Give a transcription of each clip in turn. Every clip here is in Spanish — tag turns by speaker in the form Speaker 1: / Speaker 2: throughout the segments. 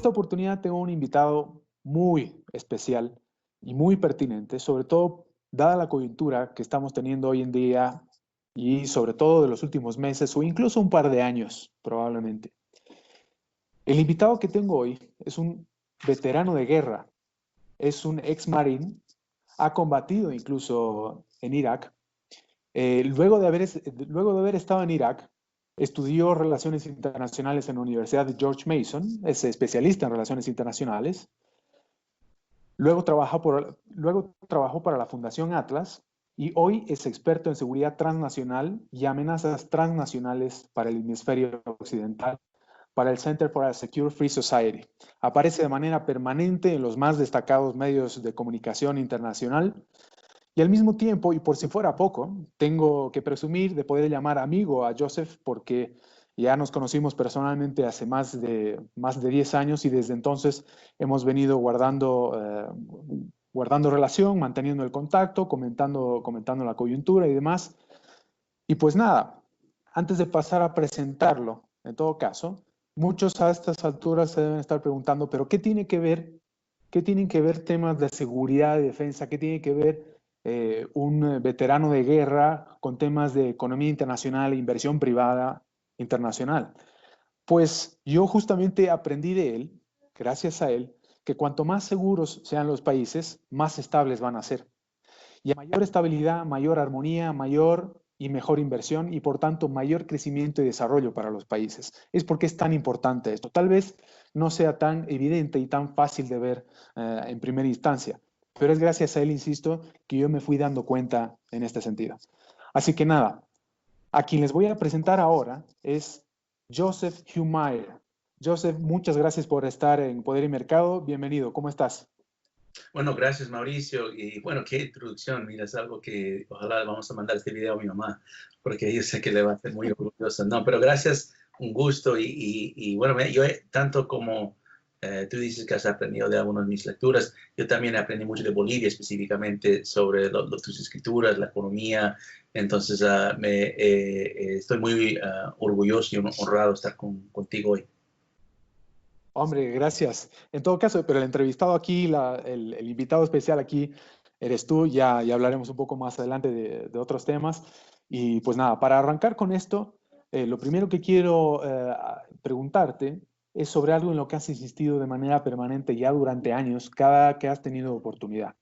Speaker 1: esta oportunidad tengo un invitado muy especial y muy pertinente, sobre todo dada la coyuntura que estamos teniendo hoy en día y sobre todo de los últimos meses o incluso un par de años probablemente. El invitado que tengo hoy es un veterano de guerra, es un ex marín, ha combatido incluso en Irak. Luego de haber estado en Irak, estudió Relaciones Internacionales en la Universidad de George Mason, es especialista en Relaciones Internacionales. Luego trabajó para la Fundación Atlas y hoy es experto en seguridad transnacional y amenazas transnacionales para el hemisferio occidental, para el Center for a Secure Free Society. Aparece de manera permanente en los más destacados medios de comunicación internacional. Y al mismo tiempo, y por si fuera poco, tengo que presumir de poder llamar amigo a Joseph porque ya nos conocimos personalmente hace más de 10 años y desde entonces hemos venido guardando relación, manteniendo el contacto, comentando la coyuntura y demás. Y pues nada, antes de pasar a presentarlo, en todo caso, muchos a estas alturas se deben estar preguntando, pero qué tienen que ver temas de seguridad y defensa? ¿Qué tiene que ver un veterano de guerra con temas de economía internacional e inversión privada internacional? Pues yo justamente aprendí de él, gracias a él, que cuanto más seguros sean los países, más estables van a ser. Y a mayor estabilidad, mayor armonía, mayor y mejor inversión y por tanto mayor crecimiento y desarrollo para los países. Es porque es tan importante esto. Tal vez no sea tan evidente y tan fácil de ver en primera instancia, pero es gracias a él, insisto, que yo me fui dando cuenta en este sentido. Así que nada, a quien les voy a presentar ahora es Joseph Humire. Joseph, muchas gracias por estar en Poder y Mercado. Bienvenido, ¿cómo estás?
Speaker 2: Bueno, gracias Mauricio. Y bueno, qué introducción. Mira, es algo que ojalá le vamos a mandar este video a mi mamá, porque yo sé que le va a ser muy orgullosa. No, pero gracias, un gusto. Y bueno, yo tanto como tú dices que has aprendido de algunas de mis lecturas, yo también aprendí mucho de Bolivia, específicamente sobre tus escrituras, la economía. Entonces, estoy muy orgulloso y honrado de estar contigo hoy.
Speaker 1: Hombre, gracias. En todo caso, pero el entrevistado aquí, el invitado especial aquí, eres tú. Ya hablaremos un poco más adelante de otros temas. Y pues nada, para arrancar con esto, lo primero que quiero preguntarte es sobre algo en lo que has insistido de manera permanente ya durante años, cada que has tenido oportunidad.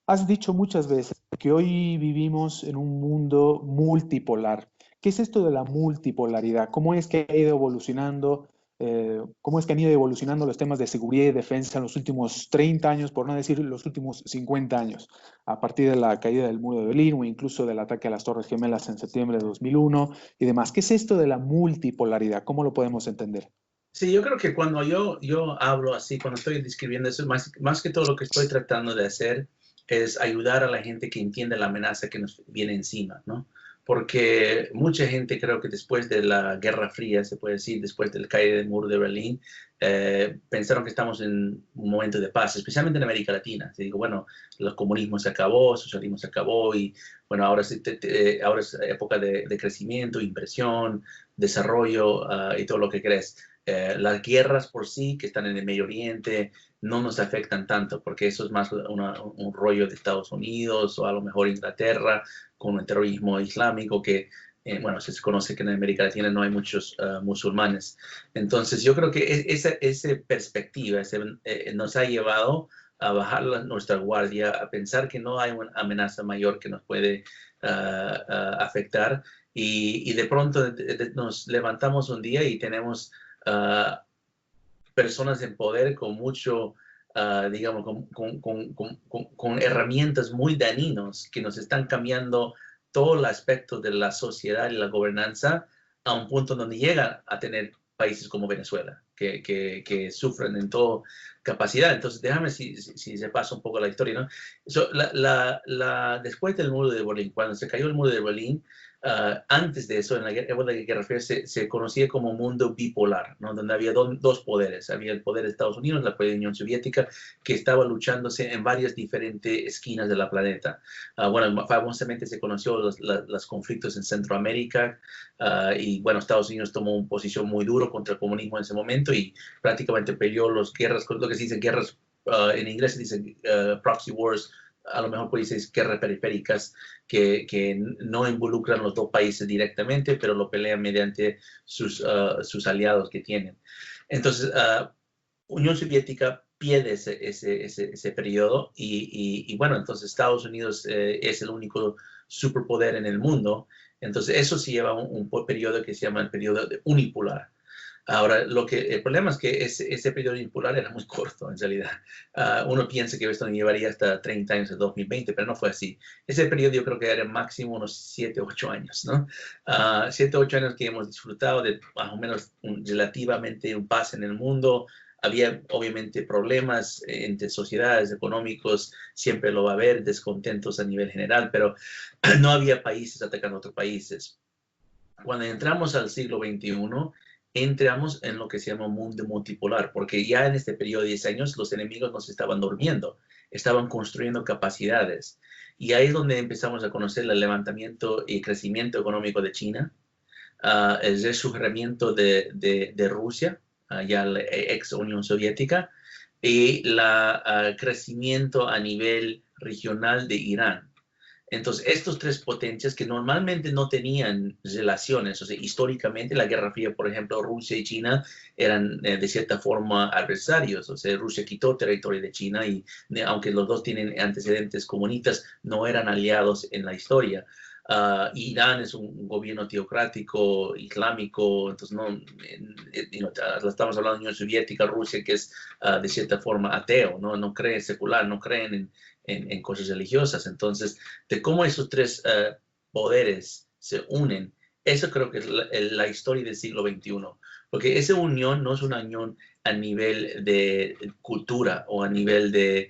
Speaker 1: Has dicho muchas veces que hoy vivimos en un mundo multipolar. ¿Qué es esto de la multipolaridad? ¿Cómo es que ha ido evolucionando? ¿Cómo es que han ido evolucionando los temas de seguridad y defensa en los últimos 30 años, por no decir los últimos 50 años, a partir de la caída del muro de Berlín o incluso del ataque a las Torres Gemelas en septiembre de 2001 y demás? ¿Qué es esto de la multipolaridad? ¿Cómo lo podemos entender?
Speaker 2: Sí, yo creo que cuando yo hablo así, cuando estoy describiendo eso, más que todo lo que estoy tratando de hacer es ayudar a la gente que entienda la amenaza que nos viene encima, ¿no? Porque mucha gente creo que después de la Guerra Fría, se puede decir, después del caída del muro de Berlín, pensaron que estamos en un momento de paz, especialmente en América Latina. Se digo, bueno, el comunismo se acabó, el socialismo se acabó y bueno, ahora es época de crecimiento, inversión, desarrollo y todo lo que crees. Las guerras por sí que están en el Medio Oriente no nos afectan tanto porque eso es más un rollo de Estados Unidos o a lo mejor Inglaterra con el terrorismo islámico que, bueno, se conoce que en América Latina no hay muchos musulmanes. Entonces yo creo que esa perspectiva nos ha llevado a bajar nuestra guardia, a pensar que no hay una amenaza mayor que nos puede afectar y de pronto nos levantamos un día y tenemos personas en poder con mucho, digamos, con herramientas muy dañinas que nos están cambiando todo el aspecto de la sociedad y la gobernanza a un punto donde llegan a tener países como Venezuela, que sufren en toda capacidad. Entonces, déjame si se pasa un poco la historia, ¿no? Después del muro de Berlín, cuando se cayó el muro de Berlín, Antes de eso, en la Guerra Fría, se conocía como mundo bipolar, ¿no? Donde había dos poderes. Había el poder de Estados Unidos, la poder de la Unión Soviética, que estaba luchándose en varias diferentes esquinas de la planeta. Bueno, famosamente se conoció los conflictos en Centroamérica, y bueno, Estados Unidos tomó una posición muy dura contra el comunismo en ese momento y prácticamente peleó las guerras, lo que se dice guerras, en inglés se dice proxy wars, a lo mejor puede decir guerras periféricas, que no involucran los dos países directamente, pero lo pelean mediante sus aliados que tienen. Entonces, Unión Soviética pierde ese periodo y bueno, entonces Estados Unidos es el único superpoder en el mundo. Entonces, eso sí lleva un periodo que se llama el periodo unipolar. Ahora, el problema es que ese periodo unipolar era muy corto, en realidad. Uno piensa que esto llevaría hasta 30 años, en 2020, pero no fue así. Ese periodo yo creo que era máximo unos 7, 8 años, ¿no? 7, 8 años que hemos disfrutado de más o menos relativamente un paz en el mundo. Había obviamente problemas entre sociedades económicos, siempre lo va a haber, descontentos a nivel general, pero no había países atacando a otros países. Cuando entramos al siglo XXI, entramos en lo que se llama un mundo multipolar, porque ya en este periodo de 10 años los enemigos nos estaban durmiendo, estaban construyendo capacidades. Y ahí es donde empezamos a conocer el levantamiento y crecimiento económico de China, el resurgimiento de Rusia, ya la ex Unión Soviética, y el crecimiento a nivel regional de Irán. Entonces, estos tres potencias que normalmente no tenían relaciones, o sea, históricamente la Guerra Fría, por ejemplo, Rusia y China eran de cierta forma adversarios, o sea, Rusia quitó territorio de China y aunque los dos tienen antecedentes comunistas, no eran aliados en la historia. Irán es un gobierno teocrático, islámico, entonces estamos hablando de Unión Soviética, Rusia, que es de cierta forma ateo, no cree secular, no creen en cosas religiosas. Entonces, de cómo esos tres poderes se unen, eso creo que es la historia del siglo XXI, porque esa unión no es una unión a nivel de cultura o a nivel de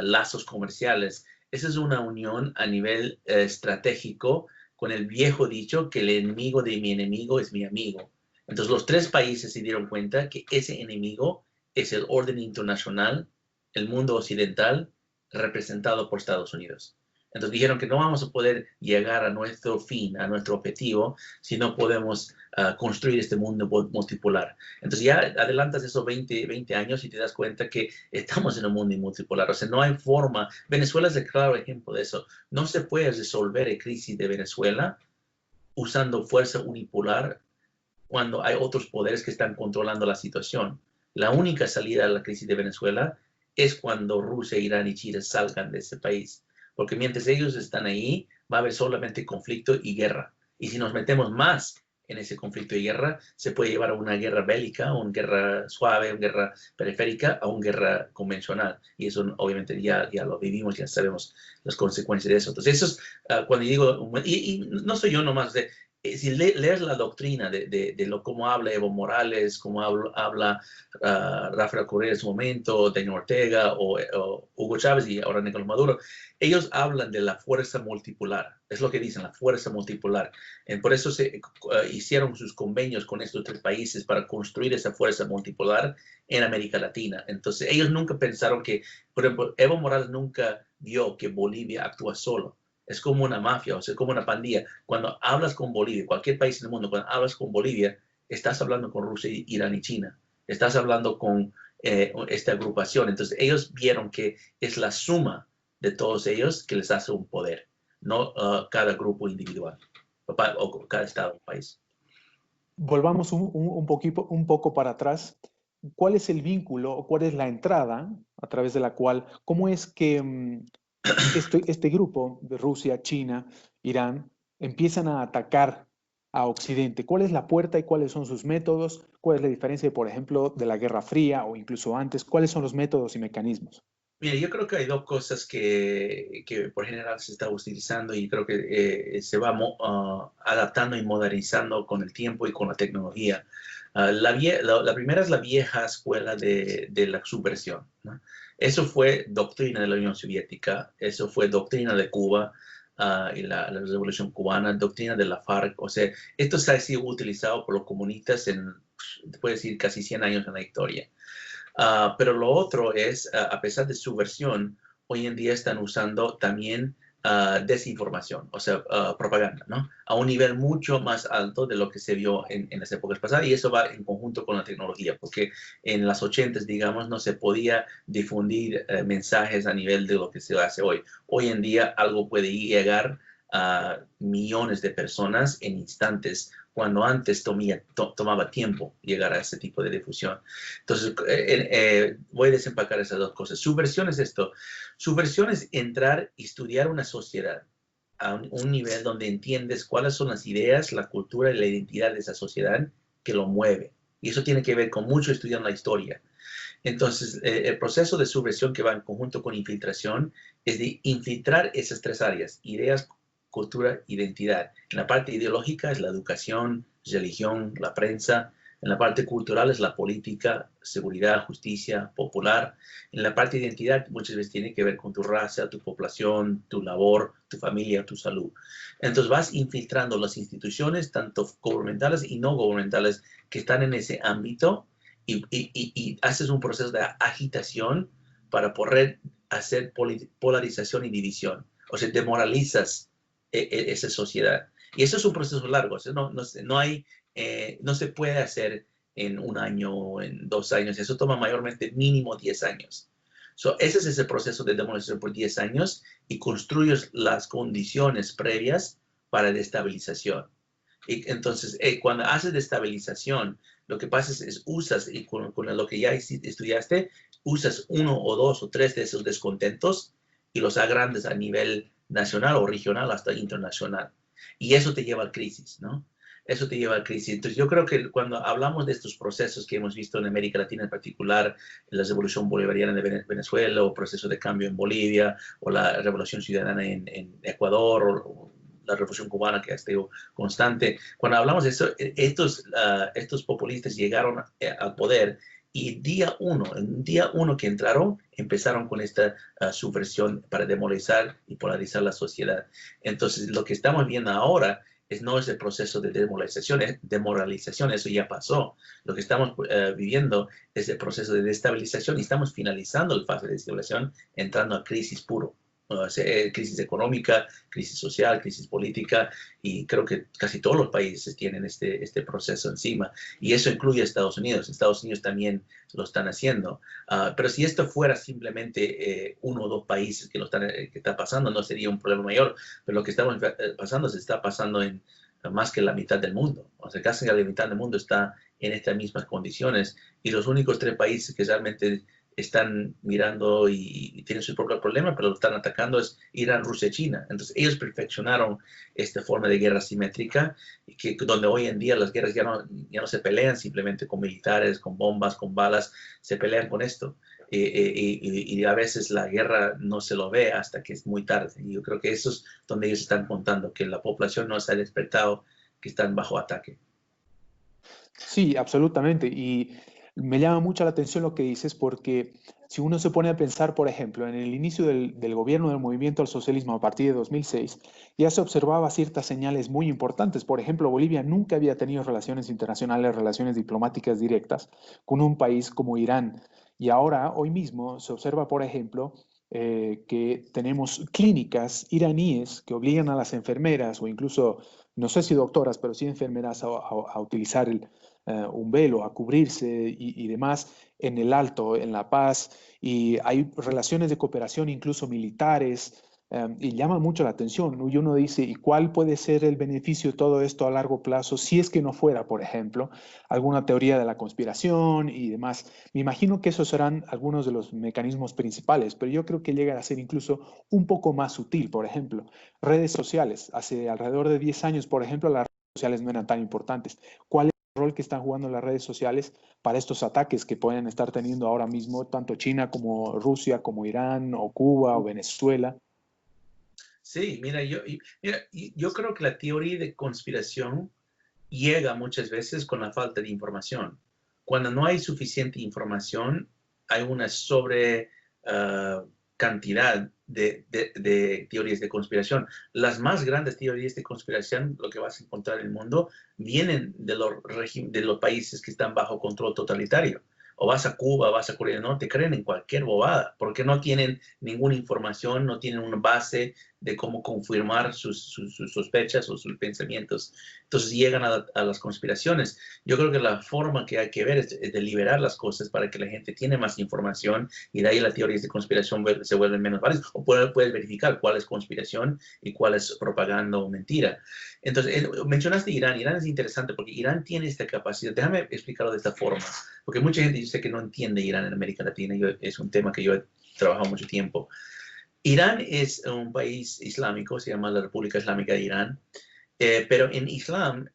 Speaker 2: lazos comerciales. Esa es una unión a nivel estratégico, con el viejo dicho que el enemigo de mi enemigo es mi amigo. Entonces los tres países se dieron cuenta que ese enemigo es el orden internacional, el mundo occidental, representado por Estados Unidos. Entonces dijeron que no vamos a poder llegar a nuestro fin, a nuestro objetivo, si no podemos construir este mundo multipolar. Entonces ya adelantas esos 20 años y te das cuenta que estamos en un mundo multipolar. O sea, no hay forma. Venezuela es el claro ejemplo de eso. No se puede resolver la crisis de Venezuela usando fuerza unipolar cuando hay otros poderes que están controlando la situación. La única salida a la crisis de Venezuela es cuando Rusia, Irán y China salgan de ese país. Porque mientras ellos están ahí, va a haber solamente conflicto y guerra. Y si nos metemos más en ese conflicto y guerra, se puede llevar a una guerra bélica, una guerra suave, una guerra periférica, a una guerra convencional. Y eso obviamente ya lo vivimos, ya sabemos las consecuencias de eso. Entonces, eso es cuando digo, y no soy yo nomás, si lees la doctrina de cómo habla Evo Morales, cómo habla Rafael Correa en su momento, Daniel Ortega o Hugo Chávez y ahora Nicolás Maduro, ellos hablan de la fuerza multipolar. Es lo que dicen, la fuerza multipolar. Por eso se hicieron sus convenios con estos tres países para construir esa fuerza multipolar en América Latina. Entonces, ellos nunca pensaron que, por ejemplo, Evo Morales nunca vio que Bolivia actúa solo. Es como una mafia, o sea, como una pandilla. Cuando hablas con Bolivia, cualquier país en el mundo, cuando hablas con Bolivia, estás hablando con Rusia, Irán y China. Estás hablando con esta agrupación. Entonces, ellos vieron que es la suma de todos ellos que les hace un poder, no cada grupo individual o cada estado o país.
Speaker 1: Volvamos un poco para atrás. ¿Cuál es el vínculo o cuál es la entrada a través de la cual, cómo es que este grupo de Rusia, China, Irán, empiezan a atacar a Occidente? ¿Cuál es la puerta y cuáles son sus métodos? ¿Cuál es la diferencia, por ejemplo, de la Guerra Fría o incluso antes? ¿Cuáles son los métodos y mecanismos?
Speaker 2: Mira, yo creo que hay dos cosas que por general se está utilizando y creo que se va adaptando y modernizando con el tiempo y con la tecnología. La primera es la vieja escuela de la subversión, ¿no? Eso fue doctrina de la Unión Soviética, eso fue doctrina de Cuba, y la Revolución Cubana, doctrina de la FARC. O sea, esto se ha sido utilizado por los comunistas puede decir, casi 100 años en la historia. Pero lo otro es, a pesar de su versión, hoy en día están usando también desinformación, o sea, propaganda, ¿no? A un nivel mucho más alto de lo que se vio en las épocas pasadas, y eso va en conjunto con la tecnología, porque en las 80s, digamos, no se podía difundir mensajes a nivel de lo que se hace hoy. Hoy en día algo puede llegar a millones de personas en instantes, cuando antes tomaba tiempo llegar a ese tipo de difusión. Entonces, voy a desempacar esas dos cosas. Su versión es esto. Su versión es entrar y estudiar una sociedad a un nivel donde entiendes cuáles son las ideas, la cultura y la identidad de esa sociedad que lo mueve. Y eso tiene que ver con mucho estudiar la historia. Entonces, el proceso de subversión que va en conjunto con infiltración es de infiltrar esas tres áreas: ideas, cultura, identidad. En la parte ideológica es la educación, religión, la prensa. En la parte cultural es la política, seguridad, justicia, popular. En la parte de identidad muchas veces tiene que ver con tu raza, tu población, tu labor, tu familia, tu salud. Entonces vas infiltrando las instituciones, tanto gubernamentales y no gubernamentales, que están en ese ámbito, y haces un proceso de agitación para poder hacer polarización y división. O sea, demoralizas esa sociedad. Y eso es un proceso largo. O sea, no se puede hacer en un año o en 2 años. Eso toma mayormente mínimo 10 años. Ese es ese proceso de demolición por 10 años, y construyes las condiciones previas para destabilización. Y entonces, cuando haces destabilización, lo que pasa es usas, y con lo que ya estudiaste, usas 1 o 2 o 3 de esos descontentos y los agrandes a nivel nacional o regional hasta internacional. Y eso te lleva a crisis, ¿no? Eso te lleva a crisis. Entonces, yo creo que cuando hablamos de estos procesos que hemos visto en América Latina en particular, la revolución bolivariana de Venezuela, o proceso de cambio en Bolivia, o la revolución ciudadana en Ecuador, o la revolución cubana que ha sido constante, cuando hablamos de eso, estos populistas llegaron al poder, y en día uno que entraron, empezaron con esta subversión para demonizar y polarizar la sociedad. Entonces, lo que estamos viendo ahora no es el proceso de demoralización, eso ya pasó. Lo que estamos viviendo es el proceso de destabilización, y estamos finalizando la fase de destabilización, entrando a crisis puro. O sea, crisis económica, crisis social, crisis política, y creo que casi todos los países tienen este proceso encima, y eso incluye a Estados Unidos. Estados Unidos también lo están haciendo. Pero si esto fuera simplemente 1 o 2 países que está pasando, no sería un problema mayor, pero lo que estamos pasando se está pasando en más que la mitad del mundo. O sea, casi la mitad del mundo está en estas mismas condiciones, y los únicos 3 países que realmente están mirando y tienen su propio problema, pero lo están atacando, es Irán, Rusia y China. Entonces, ellos perfeccionaron esta forma de guerra simétrica, donde hoy en día las guerras ya no se pelean simplemente con militares, con bombas, con balas, se pelean con esto. Y a veces la guerra no se lo ve hasta que es muy tarde. Y yo creo que eso es donde ellos están contando, que la población no se ha despertado, que están bajo ataque.
Speaker 1: Sí, absolutamente. Y me llama mucho la atención lo que dices, porque si uno se pone a pensar, por ejemplo, en el inicio del gobierno del movimiento al socialismo a partir de 2006, ya se observaba ciertas señales muy importantes. Por ejemplo, Bolivia nunca había tenido relaciones internacionales, relaciones diplomáticas directas con un país como Irán. Y ahora, hoy mismo, se observa, por ejemplo, que tenemos clínicas iraníes que obligan a las enfermeras, o incluso, no sé si doctoras, pero sí enfermeras, a utilizar un velo, a cubrirse y demás en el Alto, en La Paz, y hay relaciones de cooperación incluso militares, y llama mucho la atención, ¿no? Y uno dice, ¿y cuál puede ser el beneficio de todo esto a largo plazo si es que no fuera, por ejemplo, alguna teoría de la conspiración y demás? Me imagino que esos serán algunos de los mecanismos principales, pero yo creo que llega a ser incluso un poco más sutil. Por ejemplo, redes sociales. Hace alrededor de 10 años, por ejemplo, las redes sociales no eran tan importantes. ¿Cuál rol que están jugando las redes sociales para estos ataques que pueden estar teniendo ahora mismo tanto China como Rusia, como Irán o Cuba o Venezuela?
Speaker 2: Sí, mira, yo creo que la teoría de conspiración llega muchas veces con la falta de información. Cuando no hay suficiente información, hay una sobre cantidad de teorías de conspiración. Las más grandes teorías de conspiración, lo que vas a encontrar en el mundo, vienen de los países que están bajo control totalitario. O vas a Cuba, vas a Corea del Norte, creen en cualquier bobada, porque no tienen ninguna información, no tienen una base de cómo confirmar sus sospechas o sus pensamientos. Entonces llegan a las conspiraciones. Yo creo que la forma que hay que ver es de liberar las cosas para que la gente tiene más información y de ahí las teorías de conspiración se vuelven menos válidas. O puedes verificar cuál es conspiración y cuál es propaganda o mentira. Entonces, mencionaste Irán. Irán es interesante porque Irán tiene esta capacidad. Déjame explicarlo de esta forma, porque mucha gente dice que no entiende Irán en América Latina. Es un tema que yo he trabajado mucho tiempo. Irán es un país islámico, se llama la República Islámica de Irán, pero en Islam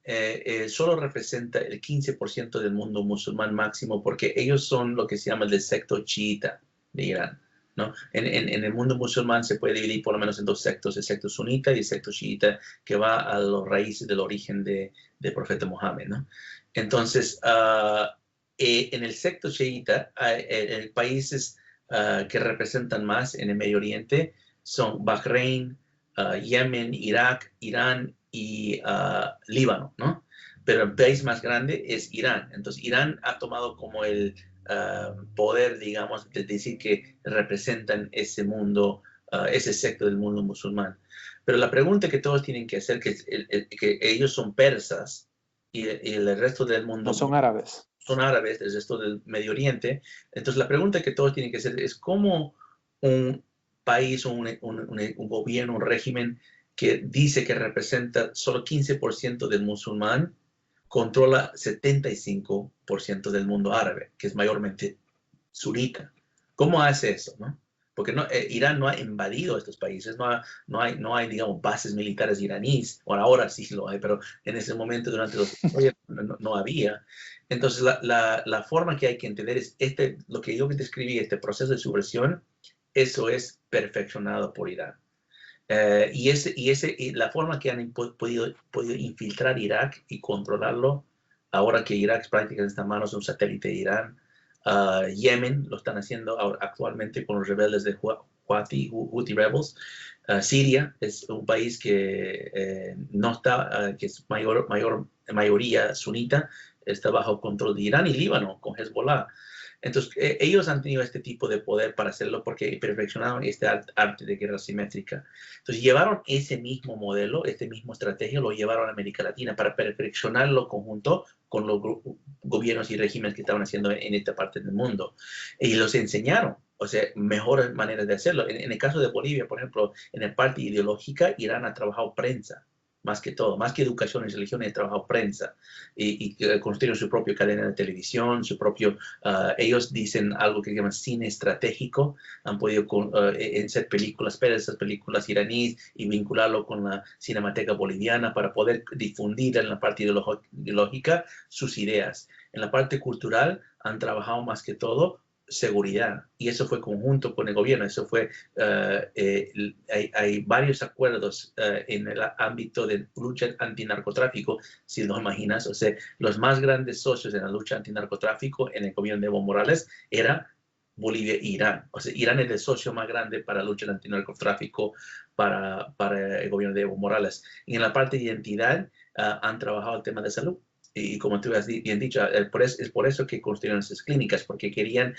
Speaker 2: solo representa el 15% del mundo musulmán máximo porque ellos son lo que se llama el secto chiita de Irán, ¿no? En el mundo musulmán se puede dividir por lo menos en dos sectos, el secto sunita y el secto chiita, que va a las raíces del origen del profeta Mohammed, ¿no? Entonces, en el secto chiita, países que representan más en el Medio Oriente son Bahrein, Yemen, Irak, Irán y Líbano, ¿no? Pero el país más grande es Irán. Entonces, Irán ha tomado como el poder, digamos, de decir que representan ese mundo, ese sector del mundo musulmán. Pero la pregunta que todos tienen que hacer, que ellos son persas y el resto del mundo...
Speaker 1: No son árabes.
Speaker 2: Son árabes, el resto del Medio Oriente. Entonces, la pregunta que todos tienen que hacer es cómo un país o un gobierno, un régimen que dice que representa solo 15% del musulmán, controla 75% del mundo árabe, que es mayormente sunita. ¿Cómo hace eso, no? Porque Irán no ha invadido estos países, no hay, digamos, bases militares iraníes, o ahora sí lo hay, pero en ese momento durante los no había. Entonces, la forma que hay que entender es lo que yo describí, este proceso de subversión, eso es perfeccionado por Irán. Y la forma que han podido infiltrar Irak y controlarlo, ahora que Irak prácticamente está en manos de un satélite de Irán, Yemen lo están haciendo actualmente con los rebeldes de Houthi Rebels. Siria es un país que no está, que es mayoría sunita, está bajo control de Irán, y Líbano con Hezbollah. Entonces, ellos han tenido este tipo de poder para hacerlo porque perfeccionaron este arte de guerra simétrica. Entonces, llevaron ese mismo modelo, esta misma estrategia, lo llevaron a América Latina para perfeccionarlo conjunto con los gobiernos y regímenes que estaban haciendo en esta parte del mundo. Y los enseñaron, o sea, mejores maneras de hacerlo. En el caso de Bolivia, por ejemplo, en la parte ideológica, Irán ha trabajado prensa. Más que todo, más que educación y religión, he trabajado prensa y construyeron su propia cadena de televisión, ellos dicen algo que llaman cine estratégico, han podido hacer películas, pero esas películas iraníes y vincularlo con la cinemateca boliviana para poder difundir en la parte ideológica sus ideas. En la parte cultural han trabajado más que todo seguridad, y eso fue conjunto con el gobierno. Eso fue, hay varios acuerdos en el ámbito de lucha antinarcotráfico, si no imaginas. O sea, los más grandes socios en la lucha antinarcotráfico en el gobierno de Evo Morales era Bolivia e Irán. O sea, Irán es el socio más grande para la lucha antinarcotráfico para el gobierno de Evo Morales. Y en la parte de identidad han trabajado el tema de salud. Y como tú has bien dicho, es por eso que construyeron esas clínicas, porque querían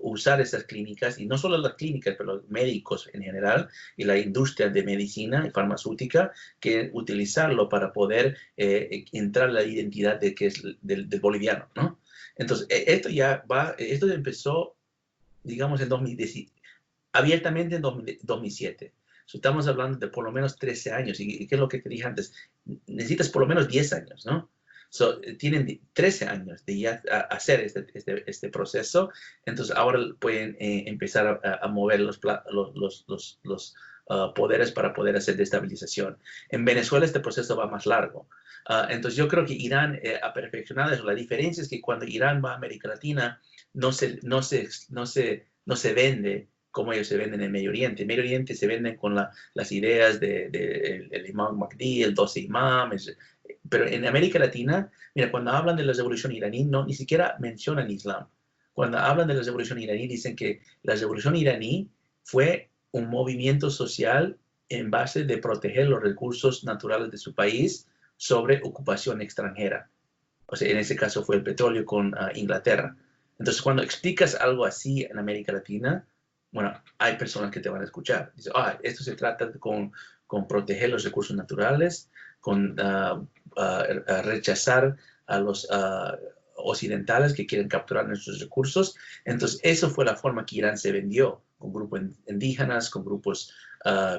Speaker 2: usar esas clínicas, y no solo las clínicas, pero los médicos en general y la industria de medicina y farmacéutica, que utilizarlo para poder entrar en la identidad que es del boliviano, ¿no? Entonces, esto empezó, digamos, en 2010, abiertamente en 2007. Estamos hablando de por lo menos 13 años. ¿Y qué es lo que te dije antes? Necesitas por lo menos 10 años, ¿no? Tienen 13 años de ya hacer este proceso. Entonces ahora pueden empezar a mover los poderes para poder hacer destabilización. En Venezuela este proceso va más largo. Entonces yo creo que Irán ha perfeccionado eso. La diferencia es que cuando Irán va a América Latina no se vende como ellos se venden en el Medio Oriente. En Medio Oriente se venden con las ideas del Imam Mahdi, el 12 Imam. Pero en América Latina, mira, cuando hablan de la revolución iraní, ni siquiera mencionan Islam. Cuando hablan de la revolución iraní, dicen que la revolución iraní fue un movimiento social en base de proteger los recursos naturales de su país sobre ocupación extranjera. O sea, en ese caso fue el petróleo con Inglaterra. Entonces, cuando explicas algo así en América Latina, bueno, hay personas que te van a escuchar. Dicen, esto se trata con proteger los recursos naturales, con rechazar a los occidentales que quieren capturar nuestros recursos. Entonces, eso fue la forma que Irán se vendió, con grupos indígenas, con grupos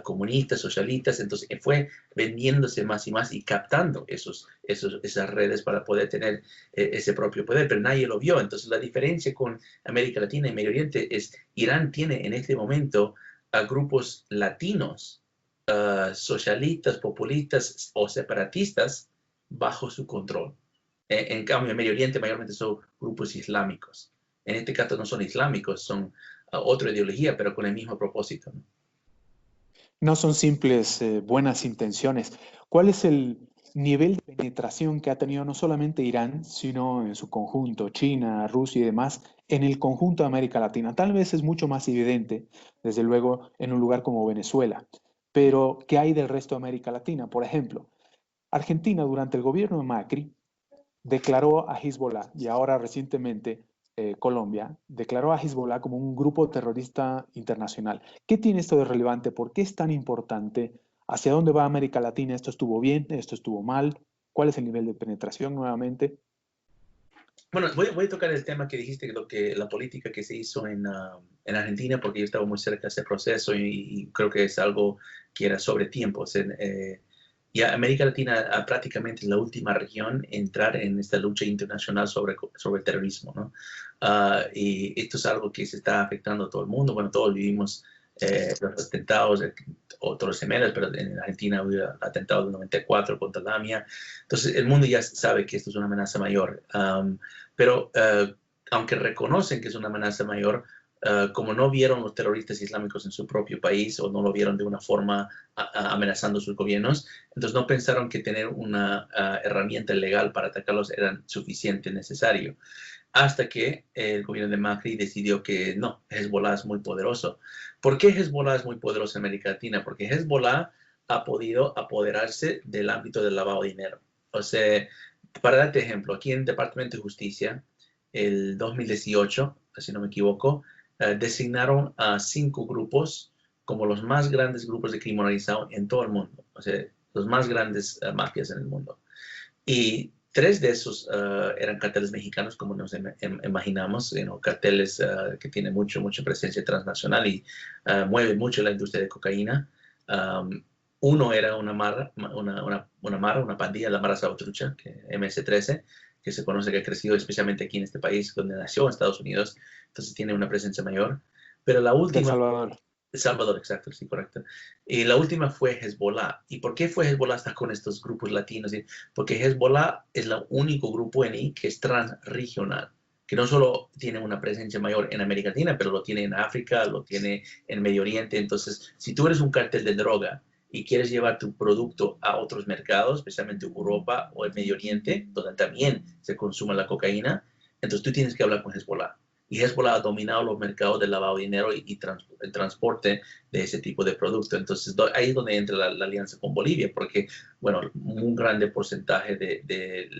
Speaker 2: comunistas, socialistas. Entonces, fue vendiéndose más y más y captando esas redes para poder tener ese propio poder, pero nadie lo vio. Entonces, la diferencia con América Latina y Medio Oriente es Irán tiene en este momento a grupos latinos, socialistas, populistas o separatistas bajo su control. En cambio, en Medio Oriente mayormente son grupos islámicos. En este caso no son islámicos, son otra ideología, pero con el mismo propósito, ¿no?
Speaker 1: No son simples buenas intenciones. ¿Cuál es el nivel de penetración que ha tenido no solamente Irán, sino en su conjunto, China, Rusia y demás, en el conjunto de América Latina? Tal vez es mucho más evidente, desde luego, en un lugar como Venezuela. Pero, ¿qué hay del resto de América Latina? Por ejemplo, Argentina, durante el gobierno de Macri, declaró a Hezbollah, y ahora recientemente Colombia, declaró a Hezbollah como un grupo terrorista internacional. ¿Qué tiene esto de relevante? ¿Por qué es tan importante? ¿Hacia dónde va América Latina? ¿Esto estuvo bien? ¿Esto estuvo mal? ¿Cuál es el nivel de penetración nuevamente?
Speaker 2: Bueno, voy a tocar el tema que dijiste, la política que se hizo en Argentina, porque yo estaba muy cerca de ese proceso y creo que es algo que era sobre tiempo. O sea, y América Latina prácticamente es la última región en entrar en esta lucha internacional sobre el terrorismo, ¿no? Y esto es algo que se está afectando a todo el mundo. Bueno, todos vivimos los atentados, otros gemelos, pero en Argentina hubo atentados del 94 contra la AMIA. Entonces, el mundo ya sabe que esto es una amenaza mayor. Pero aunque reconocen que es una amenaza mayor, como no vieron los terroristas islámicos en su propio país o no lo vieron de una forma amenazando sus gobiernos, entonces no pensaron que tener una herramienta legal para atacarlos era suficiente, necesario. Hasta que el gobierno de Macri decidió que no, Hezbollah es muy poderoso. ¿Por qué Hezbollah es muy poderoso en América Latina? Porque Hezbollah ha podido apoderarse del ámbito del lavado de dinero. O sea, para darte ejemplo, aquí en el Departamento de Justicia, el 2018, si no me equivoco, designaron a 5 grupos como los más grandes grupos de crimen organizado en todo el mundo. O sea, los más grandes mafias en el mundo. Y 3 de esos eran carteles mexicanos, como nos imaginamos, carteles que tienen mucha presencia transnacional y mueven mucho la industria de cocaína. Uno era una pandilla, la Mara Salvatrucha, MS-13, que se conoce que ha crecido especialmente aquí en este país, donde nació en Estados Unidos, entonces tiene una presencia mayor. Pero la última...
Speaker 1: El Salvador.
Speaker 2: El Salvador, exacto, sí, correcto. Y la última fue Hezbollah. ¿Y por qué fue Hezbollah hasta con estos grupos latinos? Porque Hezbollah es el único grupo que es transregional, que no solo tiene una presencia mayor en América Latina, pero lo tiene en África, lo tiene en Medio Oriente. Entonces, si tú eres un cartel de droga y quieres llevar tu producto a otros mercados, especialmente Europa o el Medio Oriente, donde también se consume la cocaína, entonces tú tienes que hablar con Hezbollah. Y Hezbollah ha dominado los mercados del lavado de dinero y el transporte de ese tipo de producto. Entonces, ahí es donde entra la alianza con Bolivia, porque, bueno, un grande porcentaje de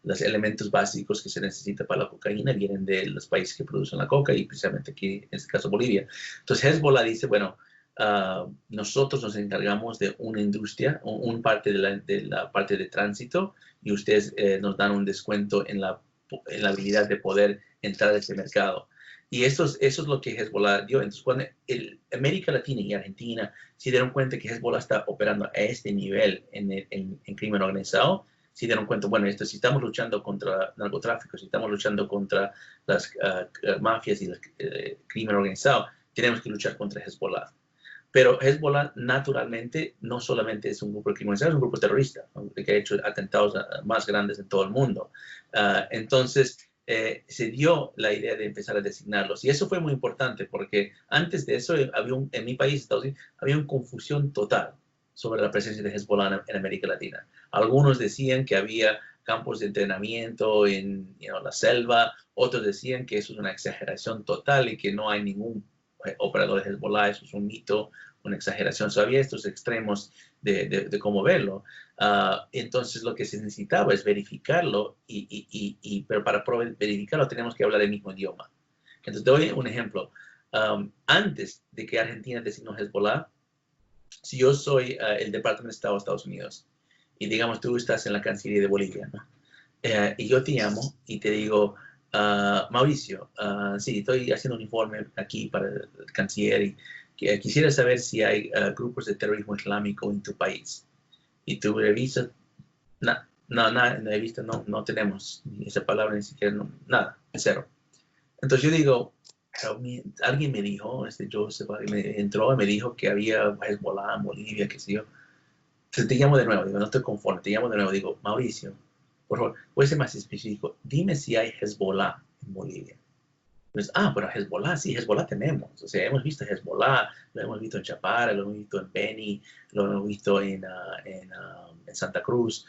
Speaker 2: los elementos básicos que se necesitan para la cocaína vienen de los países que producen la coca y precisamente aquí, en este caso, Bolivia. Entonces, Hezbollah dice, bueno, nosotros nos encargamos de una industria, un parte de la parte de tránsito y ustedes nos dan un descuento en la habilidad de poder entrar a ese mercado. Y eso es lo que Hezbollah dio. Entonces, cuando América Latina y Argentina se dieron cuenta que Hezbollah está operando a este nivel en crimen organizado, se dieron cuenta, bueno, si estamos luchando contra narcotráfico, si estamos luchando contra las mafias y el crimen organizado, tenemos que luchar contra Hezbollah. Pero Hezbollah, naturalmente, no solamente es un grupo de criminales, es un grupo terrorista, ¿no? Que ha hecho atentados más grandes en todo el mundo. Entonces, se dio la idea de empezar a designarlos. Y eso fue muy importante porque antes de eso, en mi país, Estados Unidos, había una confusión total sobre la presencia de Hezbollah en América Latina. Algunos decían que había campos de entrenamiento en la selva, otros decían que eso es una exageración total y que no hay ningún operador de Hezbollah, eso es un mito, una exageración. Había estos extremos de cómo verlo. Entonces, lo que se necesitaba es verificarlo, pero para verificarlo tenemos que hablar el mismo idioma. Entonces, te doy un ejemplo. Antes de que Argentina designó Hezbollah, si yo soy el Departamento de Estado de Estados Unidos y digamos tú estás en la Cancillería de Bolivia, ¿no? Y yo te llamo y te digo, Mauricio, sí, estoy haciendo un informe aquí para el canciller y quisiera saber si hay grupos de terrorismo islámico en tu país. Y tú revisas, no he visto, no tenemos esa palabra, ni siquiera, nada, cero. Entonces yo digo, alguien me dijo, Joseph, me entró y me dijo que había Hezbollah en Bolivia, qué sé yo. Entonces te llamo de nuevo, digo, no estoy conforme, te llamo de nuevo, digo, Mauricio, por favor, puede ser más específico, dime si hay Hezbollah en Bolivia. Pues, pero Hezbollah, sí, Hezbollah tenemos. O sea, hemos visto Hezbollah, lo hemos visto en Chapara, lo hemos visto en Beni, lo hemos visto en Santa Cruz.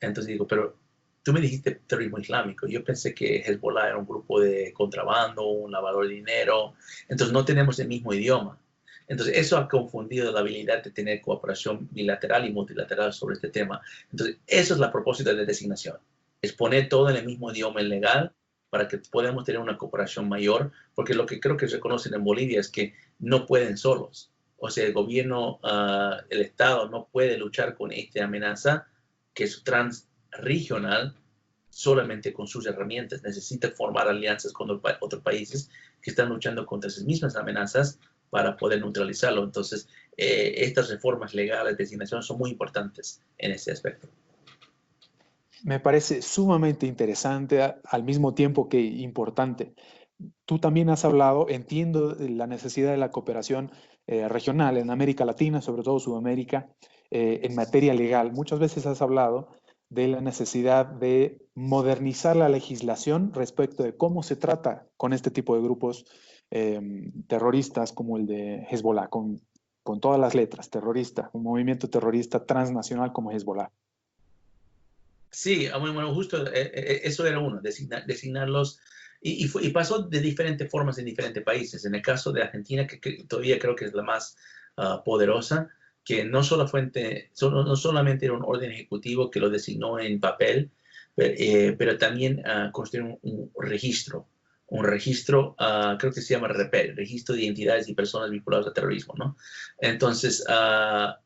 Speaker 2: Entonces digo, pero tú me dijiste terrorismo islámico. Yo pensé que Hezbollah era un grupo de contrabando, un lavador de dinero. Entonces no tenemos el mismo idioma. Entonces eso ha confundido la habilidad de tener cooperación bilateral y multilateral sobre este tema. Entonces eso es la propósito de la designación. Es poner todo en el mismo idioma legal para que podamos tener una cooperación mayor, porque lo que creo que reconocen en Bolivia es que no pueden solos. O sea, el gobierno, el Estado no puede luchar con esta amenaza que es transregional solamente con sus herramientas. Necesita formar alianzas con otros países que están luchando contra esas mismas amenazas para poder neutralizarlo. Entonces, estas reformas legales de designación son muy importantes en ese aspecto.
Speaker 1: Me parece sumamente interesante, al mismo tiempo que importante. Tú también has hablado, entiendo la necesidad de la cooperación regional en América Latina, sobre todo Sudamérica, en materia legal. Muchas veces has hablado de la necesidad de modernizar la legislación respecto de cómo se trata con este tipo de grupos terroristas como el de Hezbollah, con todas las letras, terrorista, un movimiento terrorista transnacional como Hezbollah.
Speaker 2: Sí, bueno, justo eso era uno, designarlos, y pasó de diferentes formas en diferentes países. En el caso de Argentina, que todavía creo que es la más poderosa, que no solamente era un orden ejecutivo que lo designó en papel, pero también construyó un registro, creo que se llama REPER, Registro de Identidades y Personas Vinculadas al Terrorismo, ¿no? Entonces,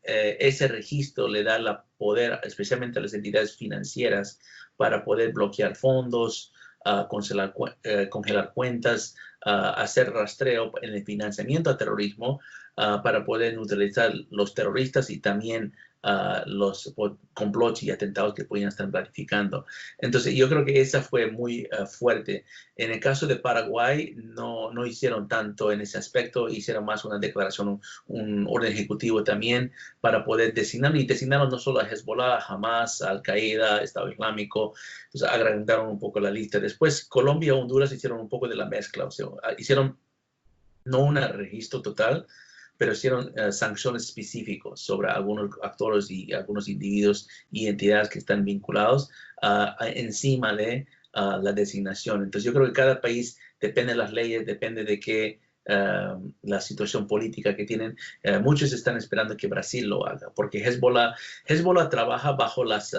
Speaker 2: ese registro le da el poder, especialmente a las entidades financieras, para poder bloquear fondos, congelar cuentas, hacer rastreo en el financiamiento al terrorismo, para poder neutralizar los terroristas y también los complots y atentados que podían estar planificando. Entonces, yo creo que esa fue muy fuerte. En el caso de Paraguay, no hicieron tanto en ese aspecto, hicieron más una declaración, un orden ejecutivo también para poder designar, y designaron no solo a Hezbollah, Hamas, Al-Qaeda, Estado Islámico, pues agrandaron un poco la lista. Después, Colombia y Honduras hicieron un poco de la mezcla, o sea, hicieron no un registro total, pero hicieron sanciones específicas sobre algunos actores y algunos individuos y entidades que están vinculados encima de la designación. Entonces yo creo que cada país, depende de las leyes, depende de qué la situación política que tienen. Muchos están esperando que Brasil lo haga, porque Hezbollah trabaja bajo las...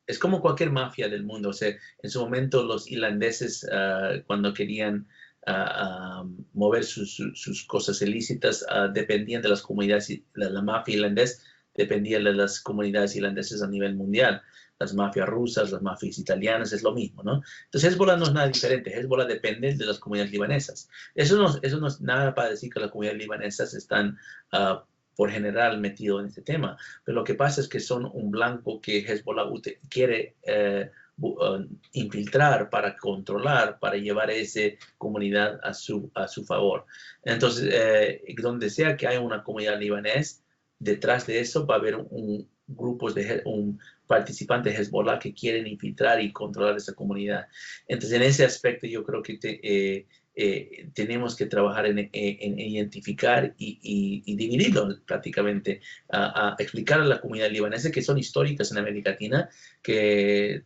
Speaker 2: es como cualquier mafia del mundo. O sea, en su momento los irlandeses, cuando querían mover sus cosas ilícitas, dependían de las comunidades, la mafia irlandesa dependía de las comunidades irlandesas a nivel mundial. Las mafias rusas, las mafias italianas, es lo mismo, ¿no? Entonces Hezbollah no es nada diferente. Hezbollah depende de las comunidades libanesas. Eso no es nada para decir que las comunidades libanesas están por general metidos en este tema, pero lo que pasa es que son un blanco que Hezbollah quiere infiltrar para controlar, para llevar a esa comunidad a su favor. Entonces, donde sea que haya una comunidad libanesa, detrás de eso va a haber un grupo un participante de Hezbollah que quieren infiltrar y controlar esa comunidad. Entonces, en ese aspecto yo creo que tenemos que trabajar en identificar y dividirlo prácticamente, a explicar a la comunidad libanesa que son históricas en América Latina, que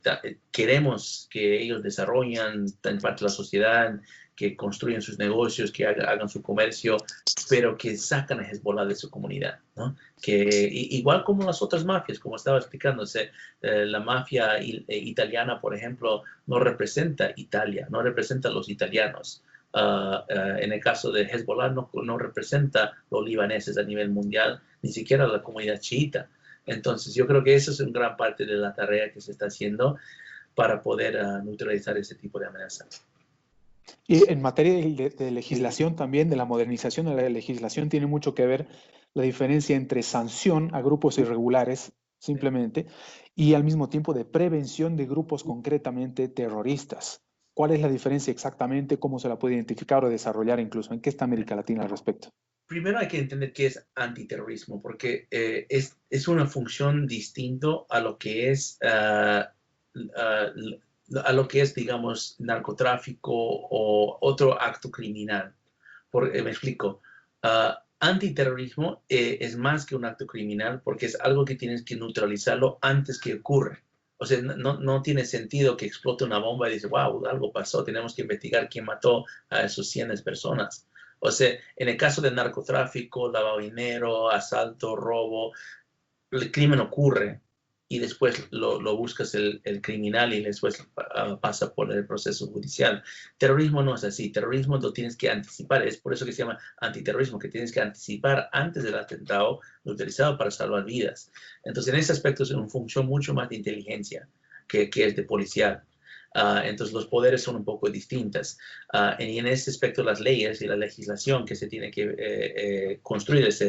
Speaker 2: queremos que ellos desarrollen en parte de la sociedad, que construyen sus negocios, que hagan su comercio, pero que sacan a Hezbollah de su comunidad, ¿no? Igual como las otras mafias, como estaba explicándose, la mafia italiana, por ejemplo, no representa Italia, no representa a los italianos. En el caso de Hezbollah, no representa los libaneses a nivel mundial, ni siquiera la comunidad chiita. Entonces, yo creo que eso es una gran parte de la tarea que se está haciendo para poder neutralizar ese tipo de amenaza.
Speaker 1: Y en materia de legislación también, de la modernización de la legislación, tiene mucho que ver la diferencia entre sanción a grupos irregulares, simplemente, y al mismo tiempo de prevención de grupos concretamente terroristas. ¿Cuál es la diferencia exactamente? ¿Cómo se la puede identificar o desarrollar incluso? ¿En qué está América Latina al respecto?
Speaker 2: Primero hay que entender qué es antiterrorismo, porque es una función distinto a lo que es, digamos, narcotráfico o otro acto criminal. Me explico. Antiterrorismo es más que un acto criminal porque es algo que tienes que neutralizarlo antes que ocurra. O sea, no tiene sentido que explote una bomba y dices, wow, algo pasó, tenemos que investigar quién mató a esos 100 personas. O sea, en el caso de narcotráfico, lavado de dinero, asalto, robo, el crimen ocurre y después lo buscas el criminal y después pasa por el proceso judicial. Terrorismo no es así. Terrorismo lo tienes que anticipar. Es por eso que se llama antiterrorismo, que tienes que anticipar antes del atentado utilizado para salvar vidas. Entonces, en ese aspecto es una función mucho más de inteligencia que es de policial. Entonces los poderes son un poco distintas. Y en ese aspecto las leyes y la legislación que se tiene que construir, esa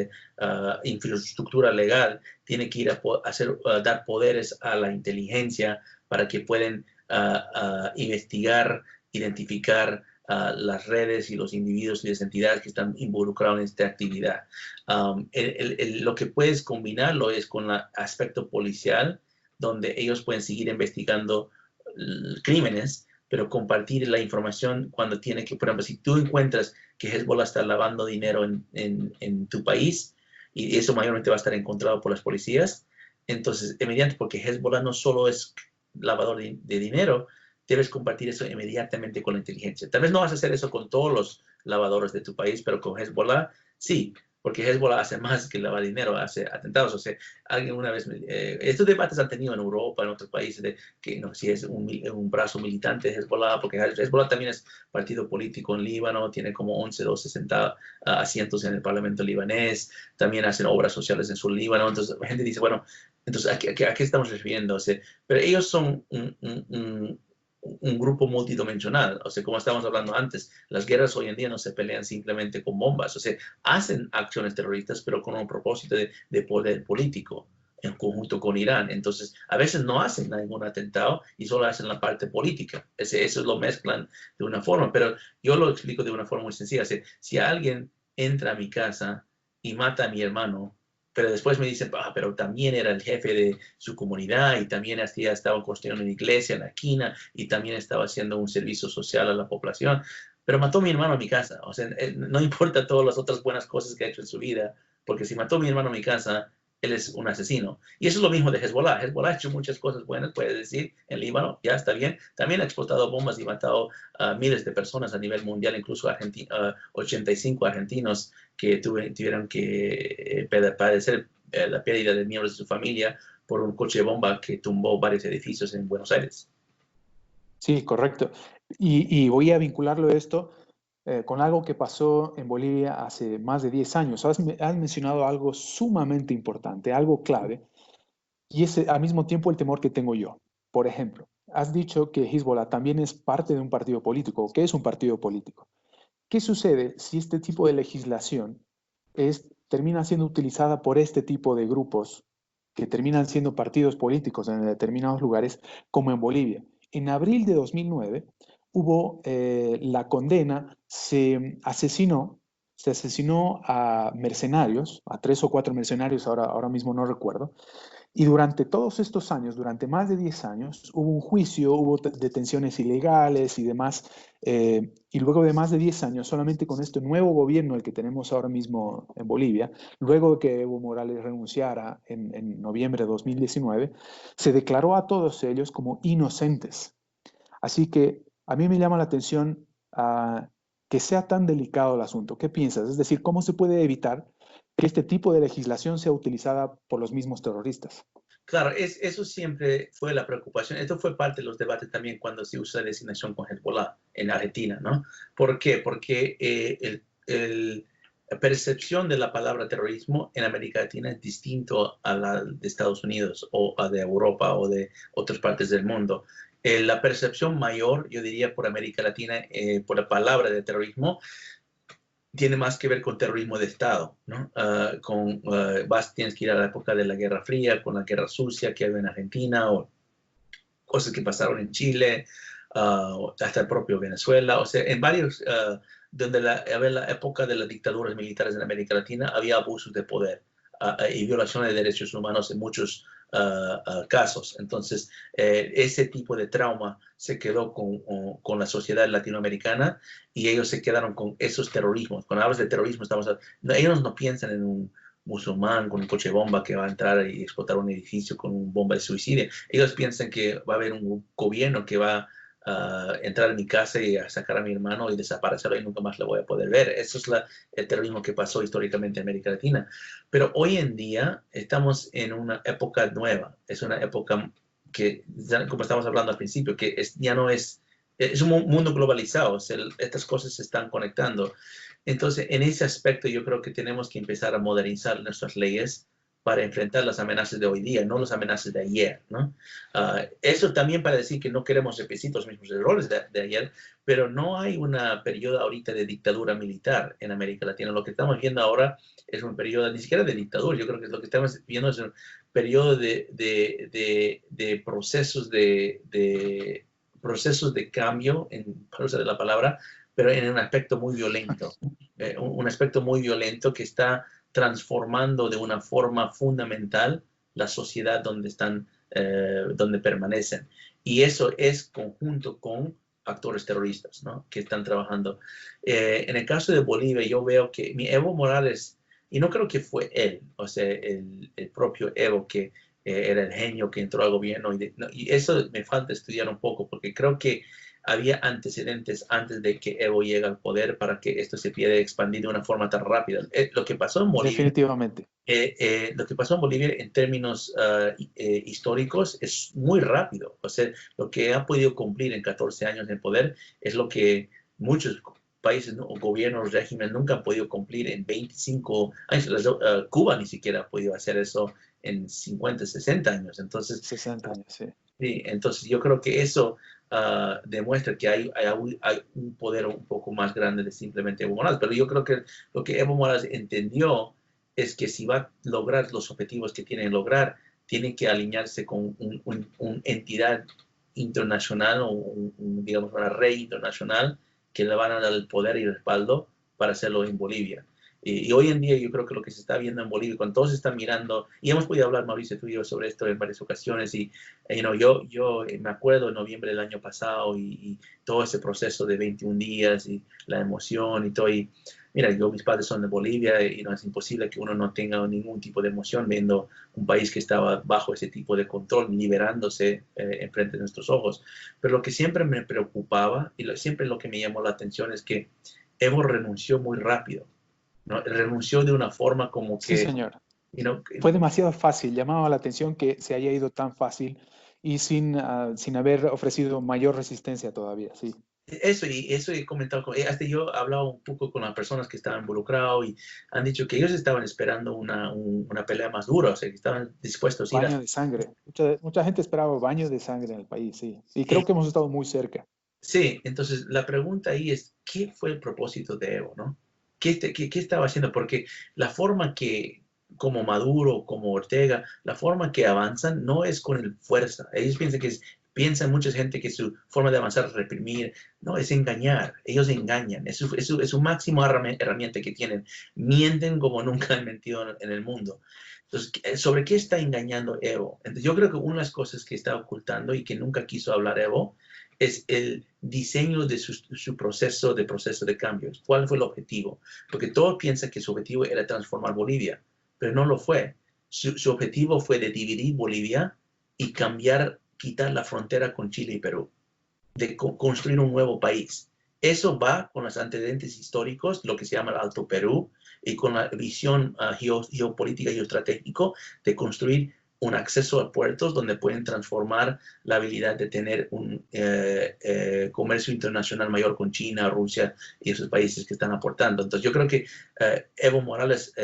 Speaker 2: infraestructura legal, tiene que ir a dar poderes a la inteligencia para que puedan investigar, identificar las redes y los individuos y las entidades que están involucrados en esta actividad. Lo que puedes combinarlo es con el aspecto policial, donde ellos pueden seguir investigando crímenes, pero compartir la información cuando tiene que, por ejemplo, si tú encuentras que Hezbollah está lavando dinero en tu país, y eso mayormente va a estar encontrado por las policías, entonces, inmediatamente, porque Hezbollah no solo es lavador de dinero, debes compartir eso inmediatamente con la inteligencia. Tal vez no vas a hacer eso con todos los lavadores de tu país, pero con Hezbollah, sí, porque Hezbollah hace más que lavar dinero, hace atentados. O sea, alguien una vez, estos debates han tenido en Europa, en otros países, de que no, si es un brazo militante de Hezbollah, porque Hezbollah también es partido político en Líbano, tiene como 11, 12 asientos en el Parlamento libanés, también hacen obras sociales en su Líbano. Entonces la gente dice, bueno, entonces ¿a qué estamos refiriendo? O sea, pero ellos son un grupo multidimensional. O sea, como estábamos hablando antes, las guerras hoy en día no se pelean simplemente con bombas. O sea, hacen acciones terroristas, pero con un propósito de poder político en conjunto con Irán. Entonces, a veces no hacen ningún atentado y solo hacen la parte política. Eso lo mezclan de una forma, pero yo lo explico de una forma muy sencilla. O sea, si alguien entra a mi casa y mata a mi hermano, pero después me dicen, pero también era el jefe de su comunidad y también estaba construyendo una iglesia en la esquina y también estaba haciendo un servicio social a la población, pero mató a mi hermano a mi casa. O sea, no importa todas las otras buenas cosas que ha hecho en su vida, porque si mató a mi hermano a mi casa, él es un asesino. Y eso es lo mismo de Hezbollah. Hezbollah ha hecho muchas cosas buenas, puede decir, en Líbano, ya está bien. También ha explotado bombas y matado a miles de personas a nivel mundial, incluso 85 argentinos que tuvieron que padecer la pérdida de miembros de su familia por un coche de bomba que tumbó varios edificios en Buenos Aires.
Speaker 1: Sí, correcto. Y voy a vincularlo esto con algo que pasó en Bolivia hace más de 10 años. Has mencionado algo sumamente importante, algo clave, y es al mismo tiempo el temor que tengo yo. Por ejemplo, has dicho que Hezbollah también es parte de un partido político, que es un partido político. ¿Qué sucede si este tipo de legislación termina siendo utilizada por este tipo de grupos que terminan siendo partidos políticos en determinados lugares, como en Bolivia? En abril de 2009 hubo la condena, se asesinó a mercenarios, a 3 o 4 mercenarios, ahora mismo no recuerdo, y durante todos estos años, durante más de 10 años, hubo un juicio, hubo detenciones ilegales y demás, y luego de más de 10 años, solamente con este nuevo gobierno, el que tenemos ahora mismo en Bolivia, luego de que Evo Morales renunciara en noviembre de 2019, se declaró a todos ellos como inocentes. Así que a mí me llama la atención que sea tan delicado el asunto? ¿Qué piensas? Es decir, ¿cómo se puede evitar que este tipo de legislación sea utilizada por los mismos terroristas?
Speaker 2: Claro, eso siempre fue la preocupación. Esto fue parte de los debates también cuando se usa la designación con Hezbollah en Argentina, ¿no? ¿Por qué? Porque la percepción de la palabra terrorismo en América Latina es distinto a la de Estados Unidos o a de Europa o de otras partes del mundo. La percepción mayor, yo diría, por América Latina, por la palabra de terrorismo, tiene más que ver con terrorismo de Estado, ¿no? Tienes que ir a la época de la Guerra Fría, con la Guerra Sucia que había en Argentina, o cosas que pasaron en Chile, hasta el propio Venezuela, o sea, en varios, donde había la época de las dictaduras militares en América Latina, había abusos de poder y violaciones de derechos humanos en muchos casos. Entonces, ese tipo de trauma se quedó con la sociedad latinoamericana y ellos se quedaron con esos terrorismos. Cuando hablas de terrorismo, ellos no piensan en un musulmán con un coche bomba que va a entrar y explotar un edificio con una bomba de suicidio. Ellos piensan que va a haber un gobierno que va a entrar en mi casa y a sacar a mi hermano y desaparecerlo y nunca más lo voy a poder ver. Eso es el terrorismo que pasó históricamente en América Latina. Pero hoy en día estamos en una época nueva. Es una época que, como estamos hablando al principio, que ya no es un mundo globalizado. O sea, estas cosas se están conectando. Entonces, en ese aspecto yo creo que tenemos que empezar a modernizar nuestras leyes para enfrentar las amenazas de hoy día, no las amenazas de ayer, ¿no? Eso también para decir que no queremos repetir los mismos errores de ayer, pero no hay una periodo ahorita de dictadura militar en América Latina. Lo que estamos viendo ahora es un periodo ni siquiera de dictadura, yo creo que lo que estamos viendo es un periodo de procesos de cambio, para usar la palabra, pero en un aspecto muy violento. Un aspecto muy violento que está transformando de una forma fundamental la sociedad donde permanecen. Y eso es conjunto con actores terroristas, ¿no? Que están trabajando. En el caso de Bolivia, yo veo que Evo Morales, y no creo que fue él, o sea, el propio Evo que era el genio que entró al gobierno, y eso me falta estudiar un poco, porque creo que había antecedentes antes de que Evo llegue al poder para que esto se pueda expandir de una forma tan rápida. Lo que pasó en Bolivia,
Speaker 1: Definitivamente.
Speaker 2: lo que pasó en Bolivia en términos históricos es muy rápido. O sea, lo que ha podido cumplir en 14 años en poder es lo que muchos países o gobiernos, regímenes nunca han podido cumplir en 25 años. Cuba ni siquiera ha podido hacer eso en 50, 60 años. Entonces,
Speaker 1: 60 años, sí.
Speaker 2: Sí, entonces yo creo que eso demuestra que hay un poder un poco más grande de simplemente Evo Morales. Pero yo creo que lo que Evo Morales entendió es que si va a lograr los objetivos que tiene que lograr, tiene que alinearse con una entidad internacional o digamos una red internacional que le van a dar el poder y el respaldo para hacerlo en Bolivia. Y hoy en día yo creo que lo que se está viendo en Bolivia, cuando todos están mirando, y hemos podido hablar, Mauricio, tú y yo, sobre esto en varias ocasiones, y yo me acuerdo en noviembre del año pasado y todo ese proceso de 21 días y la emoción y todo, y mira, mis padres son de Bolivia y no es imposible que uno no tenga ningún tipo de emoción viendo un país que estaba bajo ese tipo de control, liberándose enfrente de nuestros ojos. Pero lo que siempre me preocupaba y siempre lo que me llamó la atención es que Evo renunció muy rápido. ¿No? Renunció de una forma como
Speaker 1: Sí,
Speaker 2: que,
Speaker 1: señor. Fue demasiado fácil, llamaba la atención que se haya ido tan fácil y sin haber ofrecido mayor resistencia todavía, sí.
Speaker 2: eso he comentado, hasta yo he hablado un poco con las personas que estaban involucrados y han dicho que ellos estaban esperando una pelea más dura, o sea, que estaban dispuestos a ir a...
Speaker 1: Baño de sangre. Mucha gente esperaba baño de sangre en el país, sí. Y
Speaker 2: Eh,
Speaker 1: creo que hemos estado muy cerca.
Speaker 2: sí, entonces la pregunta ahí es, ¿qué fue el propósito de Evo, no? ¿Qué estaba haciendo? Porque la forma que, como Maduro, como Ortega, la forma que avanzan no es con el fuerza. Ellos piensan mucha gente que su forma de avanzar es reprimir. No, es engañar. Ellos engañan. Es su máxima herramienta que tienen. Mienten como nunca han mentido en el mundo. Entonces, ¿sobre qué está engañando Evo? Entonces, yo creo que una de las cosas que está ocultando y que nunca quiso hablar Evo es el diseño de su proceso de cambios. ¿Cuál fue el objetivo? Porque todos piensan que su objetivo era transformar Bolivia, pero no lo fue. Su objetivo fue de dividir Bolivia y quitar la frontera con Chile y Perú, de construir un nuevo país. Eso va con los antecedentes históricos, lo que se llama el Alto Perú, y con la visión geopolítica y geoestratégico de construir un acceso a puertos donde pueden transformar la habilidad de tener un comercio internacional mayor con China, Rusia y esos países que están aportando. Entonces yo creo que Evo Morales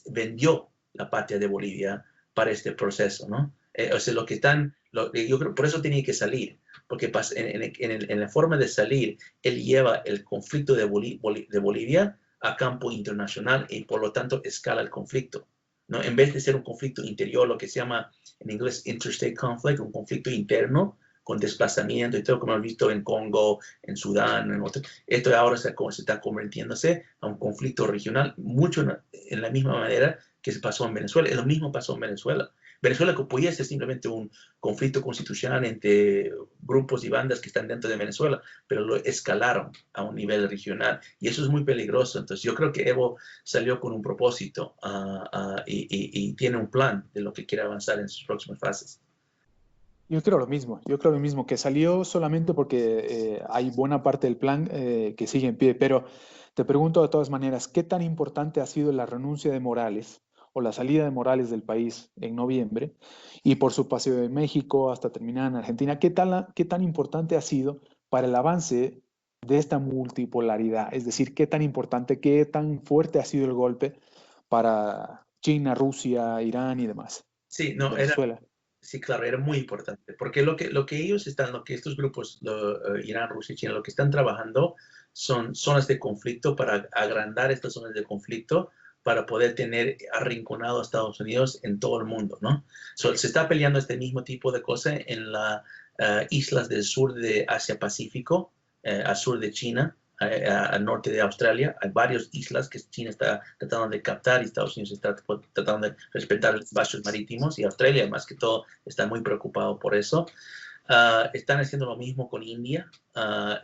Speaker 2: vendió la patria de Bolivia para este proceso, ¿no? O sea, lo que están, yo creo, por eso tenía que salir, porque en la forma de salir, él lleva el conflicto de Bolivia a campo internacional y por lo tanto escala el conflicto, ¿no? En vez de ser un conflicto interior, lo que se llama en inglés interstate conflict, un conflicto interno con desplazamiento y todo, como hemos visto en Congo, en Sudán, en otros. Esto ahora se está convirtiéndose a un conflicto regional, mucho en la misma manera que se pasó en Venezuela. Lo mismo pasó en Venezuela. Venezuela podía ser simplemente un conflicto constitucional entre grupos y bandas que están dentro de Venezuela, pero lo escalaron a un nivel regional y eso es muy peligroso. Entonces yo creo que Evo salió con un propósito y tiene un plan de lo que quiere avanzar en sus próximas fases.
Speaker 1: Yo creo lo mismo, que salió solamente porque hay buena parte del plan que sigue en pie, pero te pregunto de todas maneras, ¿qué tan importante ha sido la renuncia de Morales o la salida de Morales del país en noviembre y por su paseo de México hasta terminar en Argentina? ¿Qué tan importante ha sido para el avance de esta multipolaridad? Es decir, ¿qué tan importante, qué tan fuerte ha sido el golpe para China, Rusia, Irán y demás?
Speaker 2: Sí, no,
Speaker 1: Venezuela.
Speaker 2: sí, claro, era muy importante, porque lo que ellos están, lo que estos grupos, Irán, Rusia y China, lo que están trabajando son zonas de conflicto para agrandar estas zonas de conflicto para poder tener arrinconado a Estados Unidos en todo el mundo, ¿no? Se está peleando este mismo tipo de cosas en las islas del sur de Asia-Pacífico, al sur de China, al norte de Australia. Hay varias islas que China está tratando de captar y Estados Unidos está tratando de respetar los espacios marítimos y Australia, más que todo, está muy preocupado por eso. Están haciendo lo mismo con India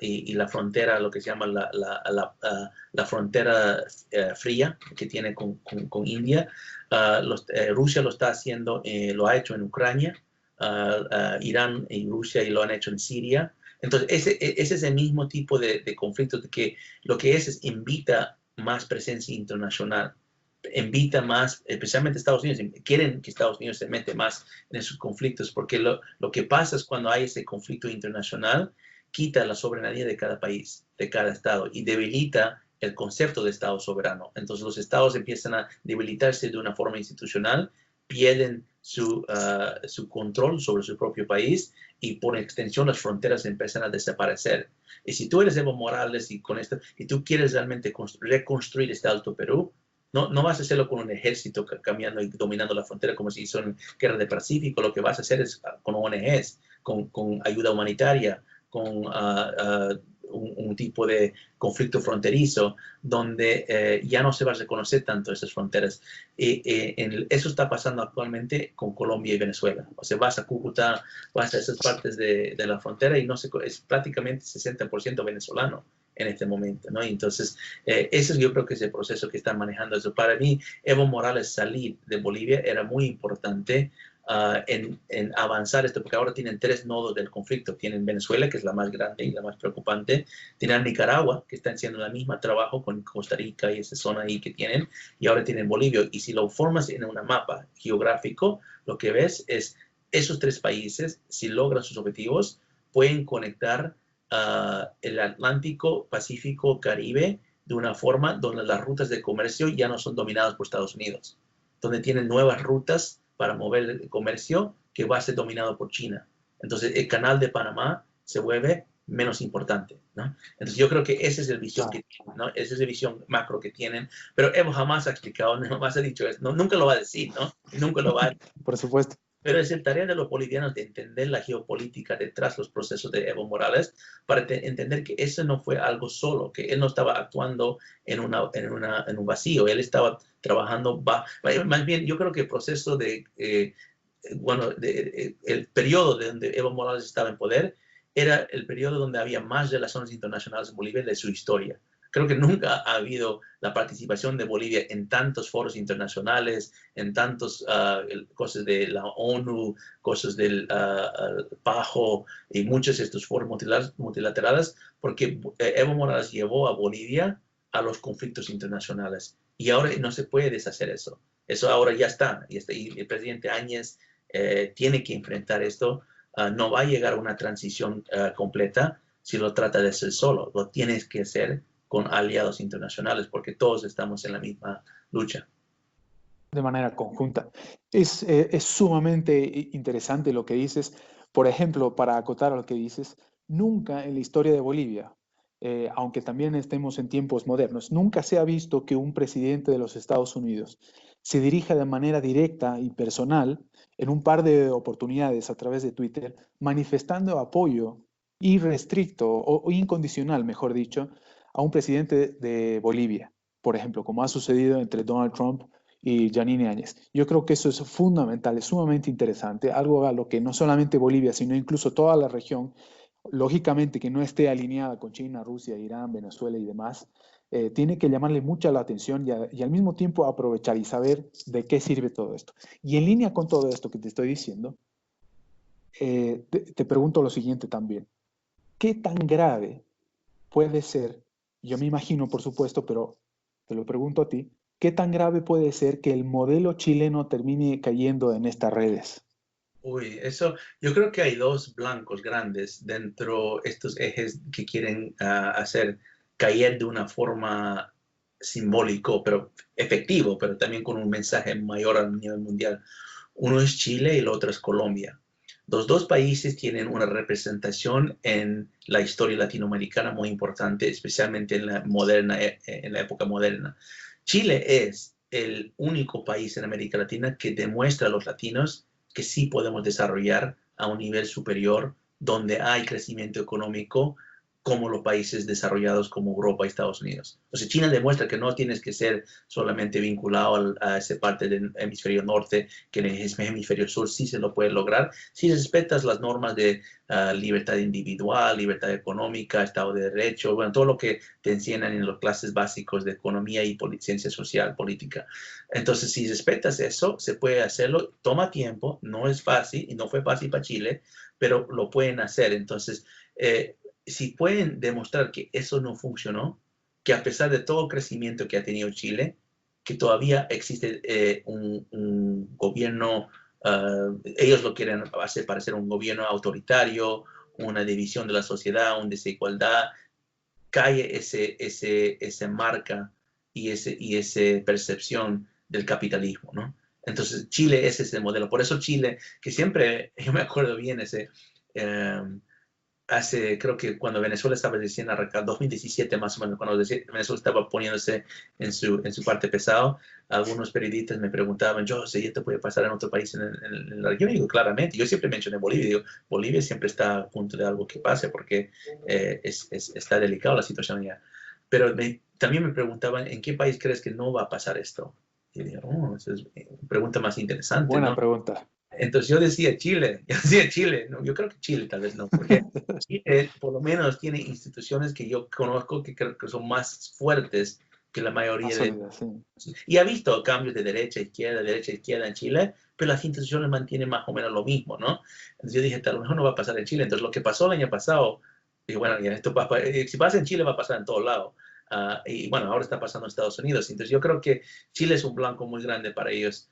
Speaker 2: y la frontera, lo que se llama la frontera fría que tiene con India. Rusia lo está haciendo, lo ha hecho en Ucrania, Irán y Rusia y lo han hecho en Siria. Entonces, ese es el mismo tipo de conflictos que lo que es invita más presencia internacional, invita más, especialmente Estados Unidos, quieren que Estados Unidos se mete más en esos conflictos, porque lo que pasa es cuando hay ese conflicto internacional, quita la soberanía de cada país, de cada estado, y debilita el concepto de Estado soberano. Entonces los estados empiezan a debilitarse de una forma institucional, pierden su control sobre su propio país y por extensión las fronteras empiezan a desaparecer. Y si tú eres Evo Morales y con esto, y tú quieres realmente reconstruir este Alto Perú, no vas a hacerlo con un ejército cambiando y dominando la frontera como si son guerra del Pacífico. Lo que vas a hacer es con ONGs, con ayuda humanitaria, con un tipo de conflicto fronterizo donde ya no se va a reconocer tanto esas fronteras. Eso está pasando actualmente con Colombia y Venezuela. O sea, vas a Cúcuta, vas a esas partes de la frontera y es prácticamente 60% venezolano en este momento, ¿no? Entonces, ese yo creo que es el proceso que están manejando. Eso. Para mí, Evo Morales salir de Bolivia era muy importante en avanzar esto, porque ahora tienen 3 nodos del conflicto. Tienen Venezuela, que es la más grande y la más preocupante. Tienen Nicaragua, que están haciendo el mismo trabajo con Costa Rica y esa zona ahí que tienen. Y ahora tienen Bolivia. Y si lo formas en un mapa geográfico, lo que ves es esos 3 países, si logran sus objetivos, pueden conectar el Atlántico, Pacífico, Caribe de una forma donde las rutas de comercio ya no son dominadas por Estados Unidos, donde tienen nuevas rutas para mover el comercio que va a ser dominado por China. Entonces, el canal de Panamá se vuelve menos importante, ¿no? Entonces, yo creo que esa es la visión que tienen, ¿no? Esa es la visión macro que tienen, pero Evo jamás ha explicado, jamás ha dicho eso, no, nunca lo va a decir, ¿no? Nunca lo va a...
Speaker 1: Por supuesto.
Speaker 2: Pero es el tarea de los bolivianos de entender la geopolítica detrás de los procesos de Evo Morales para entender que eso no fue algo solo, que él no estaba actuando en un vacío, él estaba trabajando, más bien yo creo que el proceso el periodo de donde Evo Morales estaba en poder era el periodo donde había más relaciones internacionales en Bolivia de su historia. Creo que nunca ha habido la participación de Bolivia en tantos foros internacionales, en tantos cosas de la ONU, cosas del PAJO y muchos de estos foros multilaterales, porque Evo Morales llevó a Bolivia a los conflictos internacionales. Y ahora no se puede deshacer eso. Eso ahora ya está. Y el presidente Áñez tiene que enfrentar esto. No va a llegar a una transición completa si lo trata de hacer solo. Lo tienes que hacer con aliados internacionales porque todos estamos en la misma lucha.
Speaker 1: De manera conjunta. Es sumamente interesante lo que dices. Por ejemplo, para acotar a lo que dices, nunca en la historia de Bolivia, aunque también estemos en tiempos modernos, nunca se ha visto que un presidente de los Estados Unidos se dirija de manera directa y personal en un par de oportunidades a través de Twitter, manifestando apoyo irrestricto o incondicional, mejor dicho, a un presidente de Bolivia, por ejemplo, como ha sucedido entre Donald Trump y Yanine Áñez. Yo creo que eso es fundamental, es sumamente interesante, algo a lo que no solamente Bolivia, sino incluso toda la región, lógicamente que no esté alineada con China, Rusia, Irán, Venezuela y demás, tiene que llamarle mucha la atención y al mismo tiempo aprovechar y saber de qué sirve todo esto. Y en línea con todo esto que te estoy diciendo, te pregunto lo siguiente también. ¿Qué tan grave puede ser? Yo me imagino, por supuesto, pero te lo pregunto a ti, ¿qué tan grave puede ser que el modelo chileno termine cayendo en estas redes?
Speaker 2: Uy, eso, yo creo que hay dos blancos grandes dentro de estos ejes que quieren hacer caer de una forma simbólico, pero efectivo, pero también con un mensaje mayor a nivel mundial. Uno es Chile y el otro es Colombia. Los dos países tienen una representación en la historia latinoamericana muy importante, especialmente en en la época moderna. Chile es el único país en América Latina que demuestra a los latinos que sí podemos desarrollar a un nivel superior donde hay crecimiento económico como los países desarrollados como Europa y Estados Unidos. Entonces, China demuestra que no tienes que ser solamente vinculado a esa parte del hemisferio norte, que en el hemisferio sur sí se lo puede lograr, si respetas las normas de libertad individual, libertad económica, Estado de Derecho, bueno, todo lo que te enseñan en las clases básicos de economía y ciencia social, política. Entonces, si respetas eso, se puede hacerlo, toma tiempo, no es fácil, y no fue fácil para Chile, pero lo pueden hacer. Entonces, si pueden demostrar que eso no funcionó, que a pesar de todo el crecimiento que ha tenido Chile, que todavía existe un gobierno, ellos lo quieren hacer parecer un gobierno autoritario, una división de la sociedad, una desigualdad, cae esa marca y esa percepción del capitalismo, ¿no? Entonces, Chile es ese modelo. Por eso Chile, que siempre, yo me acuerdo bien creo que cuando Venezuela estaba recién arrancando, 2017 más o menos, cuando Venezuela estaba poniéndose en su parte pesado, algunos periodistas me preguntaban, yo sé, ¿esto puede pasar en otro país en la región? Y digo, claramente, yo siempre mencioné Bolivia, digo, Bolivia siempre está a punto de algo que pase porque está delicada la situación ya. Pero también me preguntaban, ¿en qué país crees que no va a pasar esto? Y digo, esa es una pregunta más interesante,
Speaker 1: Buena
Speaker 2: ¿no?
Speaker 1: pregunta.
Speaker 2: Entonces yo decía Chile, ¿no? Yo creo que Chile tal vez no, porque Chile por lo menos tiene instituciones que yo conozco que creo que son más fuertes que la mayoría
Speaker 1: Más
Speaker 2: de...
Speaker 1: sólida, sí.
Speaker 2: Y ha visto cambios de derecha a izquierda en Chile, pero las instituciones mantienen más o menos lo mismo, ¿no? Entonces yo dije, a lo mejor no va a pasar en Chile. Entonces lo que pasó el año pasado, dije, bueno, ya esto si pasa en Chile va a pasar en todos lados. Y bueno, ahora está pasando en Estados Unidos. Entonces yo creo que Chile es un blanco muy grande para ellos.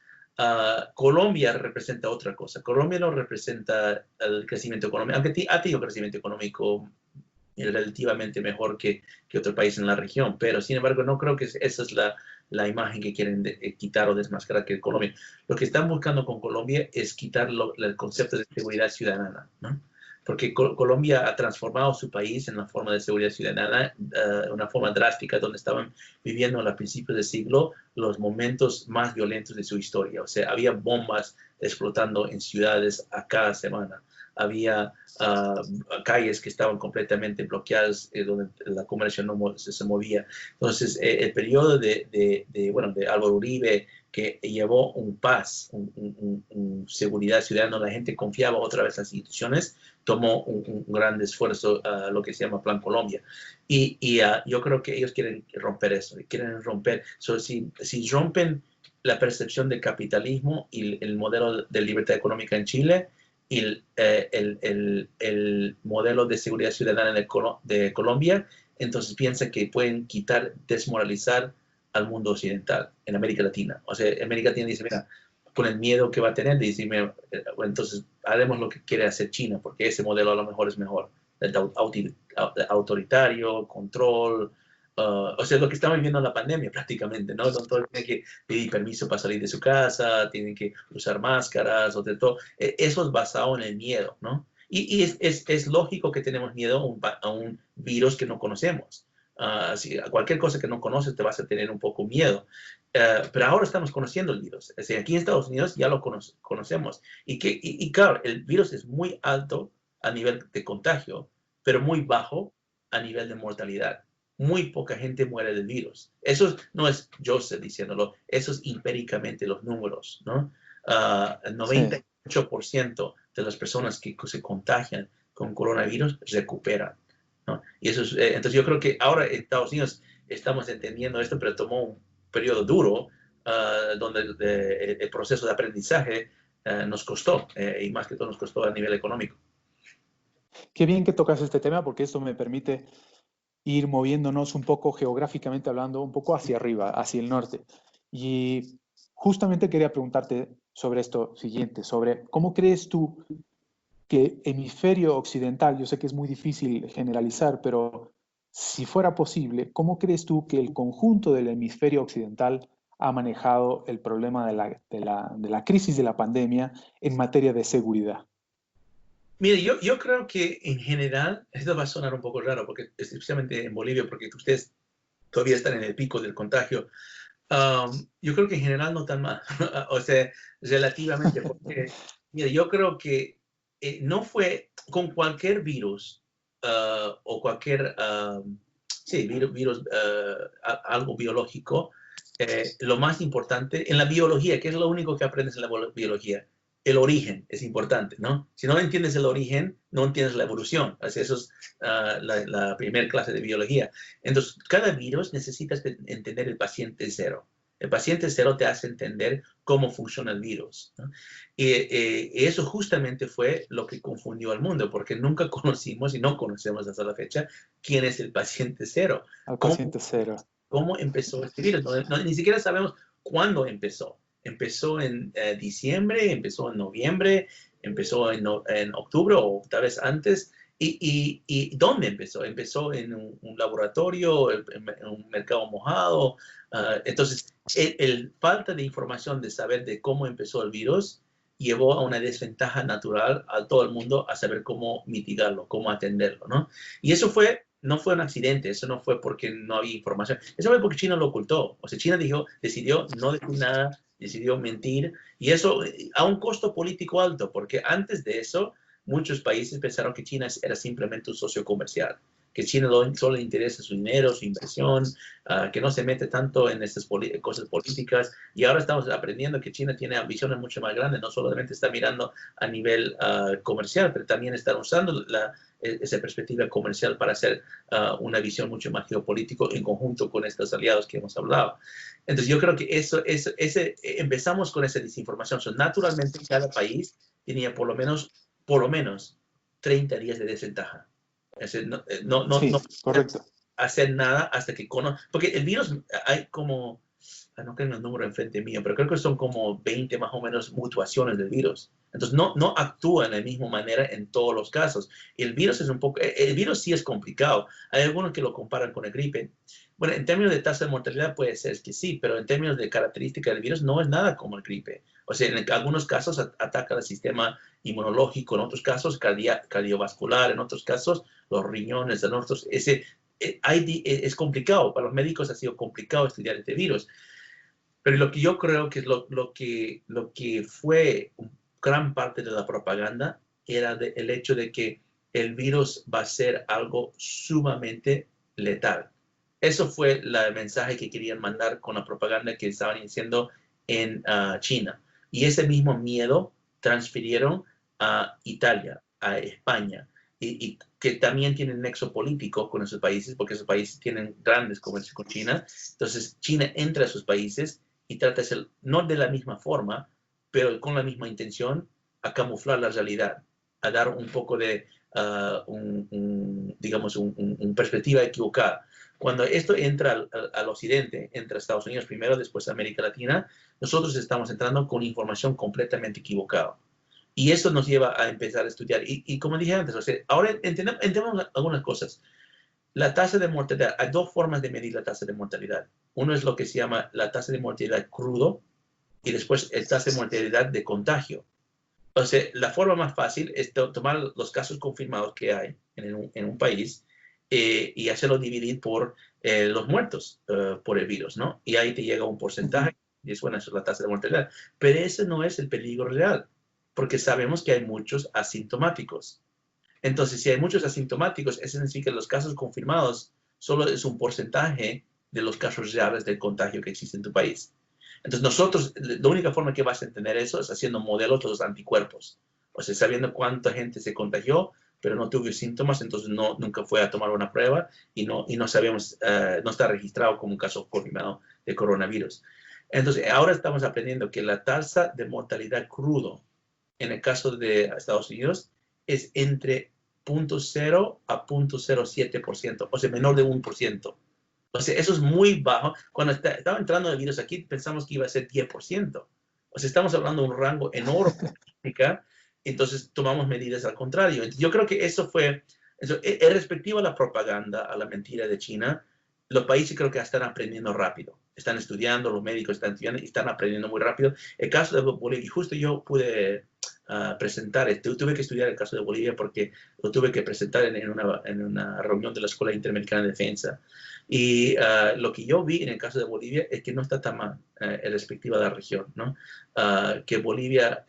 Speaker 2: Colombia representa otra cosa. Colombia no representa el crecimiento económico, aunque ha tenido crecimiento económico relativamente mejor que otro país en la región, pero sin embargo no creo que esa es la imagen que quieren quitar o desmascarar que Colombia. Lo que están buscando con Colombia es quitar el concepto de seguridad ciudadana, ¿no? Porque Colombia ha transformado su país en una forma de seguridad ciudadana, una forma drástica, donde estaban viviendo a principios del siglo los momentos más violentos de su historia. O sea, había bombas explotando en ciudades a cada semana. Había calles que estaban completamente bloqueadas, donde la comercio no se movía. Entonces, el periodo de Álvaro Uribe que llevó un paz, seguridad ciudadana, la gente confiaba otra vez en las instituciones, tomó un gran esfuerzo, lo que se llama Plan Colombia. Y yo creo que ellos quieren romper eso, quieren romper. Si rompen la percepción de capitalismo y el modelo de libertad económica en Chile y el modelo de seguridad ciudadana de Colombia, entonces piensa que pueden desmoralizar al mundo occidental, en América Latina. O sea, América Latina dice, mira, con el miedo que va a tener, dice, entonces haremos lo que quiere hacer China, porque ese modelo a lo mejor es mejor. Autoritario, control, o sea, lo que estamos viviendo en la pandemia prácticamente, ¿no? Entonces tienen que pedir permiso para salir de su casa, tienen que usar máscaras, o de todo. Eso es basado en el miedo, ¿no? Y es lógico que tenemos miedo a un virus que no conocemos. A cualquier cosa que no conoces te vas a tener un poco miedo. Pero ahora estamos conociendo el virus. O sea, aquí en Estados Unidos ya lo conocemos. Y claro, el virus es muy alto a nivel de contagio, pero muy bajo a nivel de mortalidad. Muy poca gente muere del virus. Eso no es Joseph diciéndolo, eso es empíricamente los números, ¿no? El 98% de las personas que se contagian con coronavirus recuperan, ¿no? Y eso es, entonces yo creo que ahora en Estados Unidos estamos entendiendo esto, pero tomó un periodo duro donde el proceso de aprendizaje nos costó, y más que todo nos costó a nivel económico.
Speaker 1: Qué bien que tocas este tema porque esto me permite ir moviéndonos un poco geográficamente hablando, un poco hacia arriba, hacia el norte. Y justamente quería preguntarte sobre esto siguiente, sobre cómo crees tú que hemisferio occidental, yo sé que es muy difícil generalizar, pero si fuera posible, ¿cómo crees tú que el conjunto del hemisferio occidental ha manejado el problema de la crisis de la pandemia en materia de seguridad?
Speaker 2: Mire, yo creo que en general, esto va a sonar un poco raro, porque especialmente en Bolivia, porque ustedes todavía están en el pico del contagio. Yo creo que en general no tan mal, o sea, relativamente, porque, mire, yo creo que no fue con cualquier virus o cualquier, sí, virus algo biológico, lo más importante en la biología, que es lo único que aprendes en la biología, el origen es importante, ¿no? Si no entiendes el origen, no entiendes la evolución. Así, eso es la primera clase de biología. Entonces, cada virus necesitas entender el paciente cero. El paciente cero te hace entender cómo funciona el virus, ¿no? Y eso justamente fue lo que confundió al mundo, porque nunca conocimos y no conocemos hasta la fecha quién es el paciente cero.
Speaker 1: Al paciente cero.
Speaker 2: ¿Cómo empezó este virus? Ni siquiera sabemos cuándo empezó. Empezó en diciembre, empezó en noviembre, empezó en octubre o tal vez antes. ¿Y dónde empezó? Empezó en un laboratorio, en un mercado mojado. Entonces, falta de información de saber de cómo empezó el virus llevó a una desventaja natural a todo el mundo a saber cómo mitigarlo, cómo atenderlo, ¿no? Y eso no fue un accidente, eso no fue porque no había información, eso fue porque China lo ocultó. O sea, China decidió no decir nada, decidió mentir, y eso a un costo político alto, porque antes de eso, muchos países pensaron que China era simplemente un socio comercial, que China solo le interesa su dinero, su inversión, que no se mete tanto en estas cosas políticas, y ahora estamos aprendiendo que China tiene ambiciones mucho más grandes, no solamente está mirando a nivel comercial, pero también está usando esa perspectiva comercial para hacer una visión mucho más geopolítico en conjunto con estos aliados que hemos hablado. Entonces yo creo que empezamos con esa desinformación. Naturalmente cada país tenía por lo menos 30 días de desventaja.
Speaker 1: Sí, correcto.
Speaker 2: Hacer nada hasta que porque el virus hay como, no tengo el número enfrente mío, pero creo que son como 20 más o menos mutaciones del virus. Entonces no actúa de la misma manera en todos los casos. El virus sí es complicado. Hay algunos que lo comparan con el gripe. Bueno, en términos de tasa de mortalidad puede ser que sí, pero en términos de características del virus no es nada como el gripe. O sea, en algunos casos ataca el sistema inmunológico, en otros casos cardiovascular, en otros casos los riñones, en otros es complicado. Para los médicos ha sido complicado estudiar este virus. Pero lo que yo creo que es lo que fue gran parte de la propaganda era el hecho de que el virus va a ser algo sumamente letal. Eso fue el mensaje que querían mandar con la propaganda que estaban diciendo en China. Y ese mismo miedo transfirieron a Italia, a España, y que también tienen nexo político con esos países, porque esos países tienen grandes comercios con China. Entonces, China entra a esos países y trata de ser, no de la misma forma, pero con la misma intención, a camuflar la realidad, a dar un poco de, digamos, una perspectiva equivocada. Cuando esto entra al occidente, entra a Estados Unidos primero, después a América Latina, nosotros estamos entrando con información completamente equivocada. Y esto nos lleva a empezar a estudiar. Y como dije antes, o sea, ahora entendemos algunas cosas. La tasa de mortalidad, hay dos formas de medir la tasa de mortalidad. Uno es lo que se llama la tasa de mortalidad crudo y después la tasa de mortalidad de contagio. Entonces, la forma más fácil es tomar los casos confirmados que hay en un país y hacerlo dividir por los muertos por el virus, ¿no? Y ahí te llega un porcentaje y es, bueno, eso es la tasa de mortalidad. Pero ese no es el peligro real, porque sabemos que hay muchos asintomáticos. Entonces, si hay muchos asintomáticos, eso significa que los casos confirmados solo es un porcentaje de los casos reales del contagio que existe en tu país. Entonces, nosotros, la única forma que vas a entender eso es haciendo modelos de los anticuerpos. O sea, sabiendo cuánta gente se contagió, pero no tuvo síntomas, entonces nunca fue a tomar una prueba y no sabemos, no está registrado como un caso confirmado de coronavirus. Entonces, ahora estamos aprendiendo que la tasa de mortalidad crudo en el caso de Estados Unidos es entre 0.0 a 0.07%, o sea, menor de 1%. O sea, eso es muy bajo. Cuando estaba entrando el virus aquí, pensamos que iba a ser 10%. O sea, estamos hablando de un rango enorme. Entonces, tomamos medidas al contrario. Yo creo que eso fue, respectivo a la propaganda, a la mentira de China, los países creo que están aprendiendo rápido. Están estudiando, los médicos están estudiando y están aprendiendo muy rápido. El caso de Bolivia, justo yo pude presentar, tuve que estudiar el caso de Bolivia porque lo tuve que presentar en una reunión de la Escuela Interamericana de Defensa. Y lo que yo vi en el caso de Bolivia es que no está tan mal en respectiva de la región, ¿no? Que Bolivia,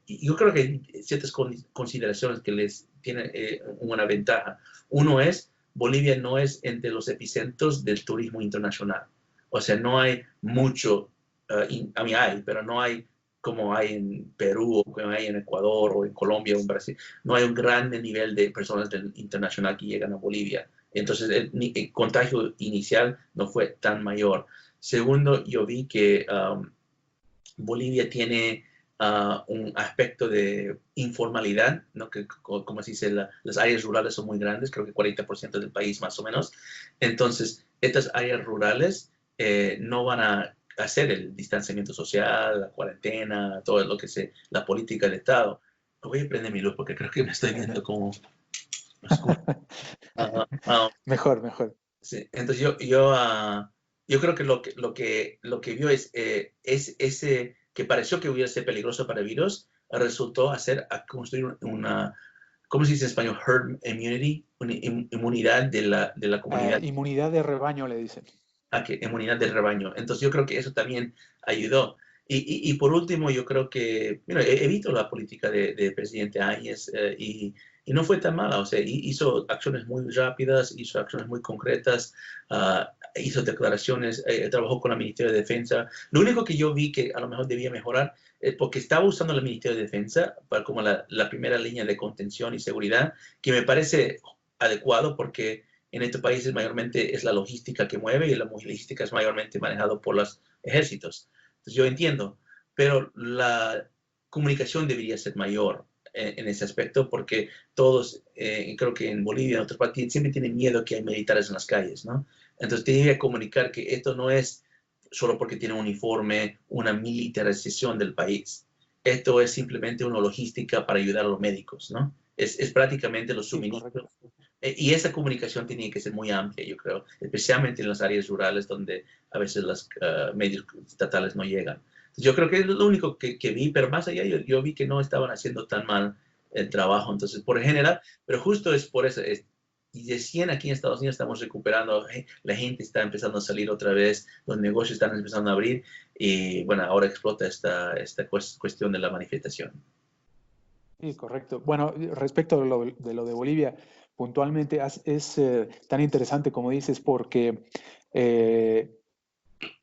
Speaker 2: yo creo que hay ciertas consideraciones que les tienen una ventaja. Uno es, Bolivia no es entre los epicentros del turismo internacional. O sea, no hay mucho, a mí hay, pero no hay como hay en Perú, o como hay en Ecuador, o en Colombia, o en Brasil. No hay un gran nivel de personas internacional que llegan a Bolivia. Entonces, el contagio inicial no fue tan mayor. Segundo, yo vi que Bolivia tiene un aspecto de informalidad, ¿no? Que, como se dice, las áreas rurales son muy grandes, creo que 40% del país más o menos. Entonces, estas áreas rurales no van a hacer el distanciamiento social, la cuarentena, todo lo que sea, la política del Estado. Voy a prender mi luz porque creo que me estoy viendo como oscuro.
Speaker 1: Mejor, mejor.
Speaker 2: Sí. Entonces yo creo que lo que vio es ese que pareció que hubiera sido peligroso para el virus, resultó a construir una, ¿cómo se dice en español? Herd immunity, una inmunidad de la comunidad.
Speaker 1: Inmunidad de rebaño, le dicen.
Speaker 2: Inmunidad del rebaño. Entonces yo creo que eso también ayudó. Y por último, yo creo que, he visto la política de presidente Áñez y no fue tan mala. O sea, hizo acciones muy rápidas, hizo acciones muy concretas, hizo declaraciones, trabajó con el Ministerio de Defensa. Lo único que yo vi que a lo mejor debía mejorar es porque estaba usando el Ministerio de Defensa para como la primera línea de contención y seguridad, que me parece adecuado porque en estos países mayormente es la logística que mueve y la logística es mayormente manejado por los ejércitos. Entonces yo entiendo, pero la comunicación debería ser mayor en ese aspecto porque todos, creo que en Bolivia y en otros países, siempre tienen miedo que hay militares en las calles, ¿no? Entonces debería comunicar que esto no es solo porque tiene un uniforme, una militarización del país. Esto es simplemente una logística para ayudar a los médicos, ¿no? Es prácticamente los suministros. Y esa comunicación tenía que ser muy amplia, yo creo, especialmente en las áreas rurales donde a veces los medios estatales no llegan. Entonces, yo creo que es lo único que vi, pero más allá yo vi que no estaban haciendo tan mal el trabajo. Entonces, por general, pero justo es por eso, y recién aquí en Estados Unidos estamos recuperando, la gente está empezando a salir otra vez, los negocios están empezando a abrir y bueno, ahora explota esta cuestión de la manifestación.
Speaker 1: Sí, correcto. Bueno, respecto de lo de Bolivia, puntualmente es tan interesante como dices porque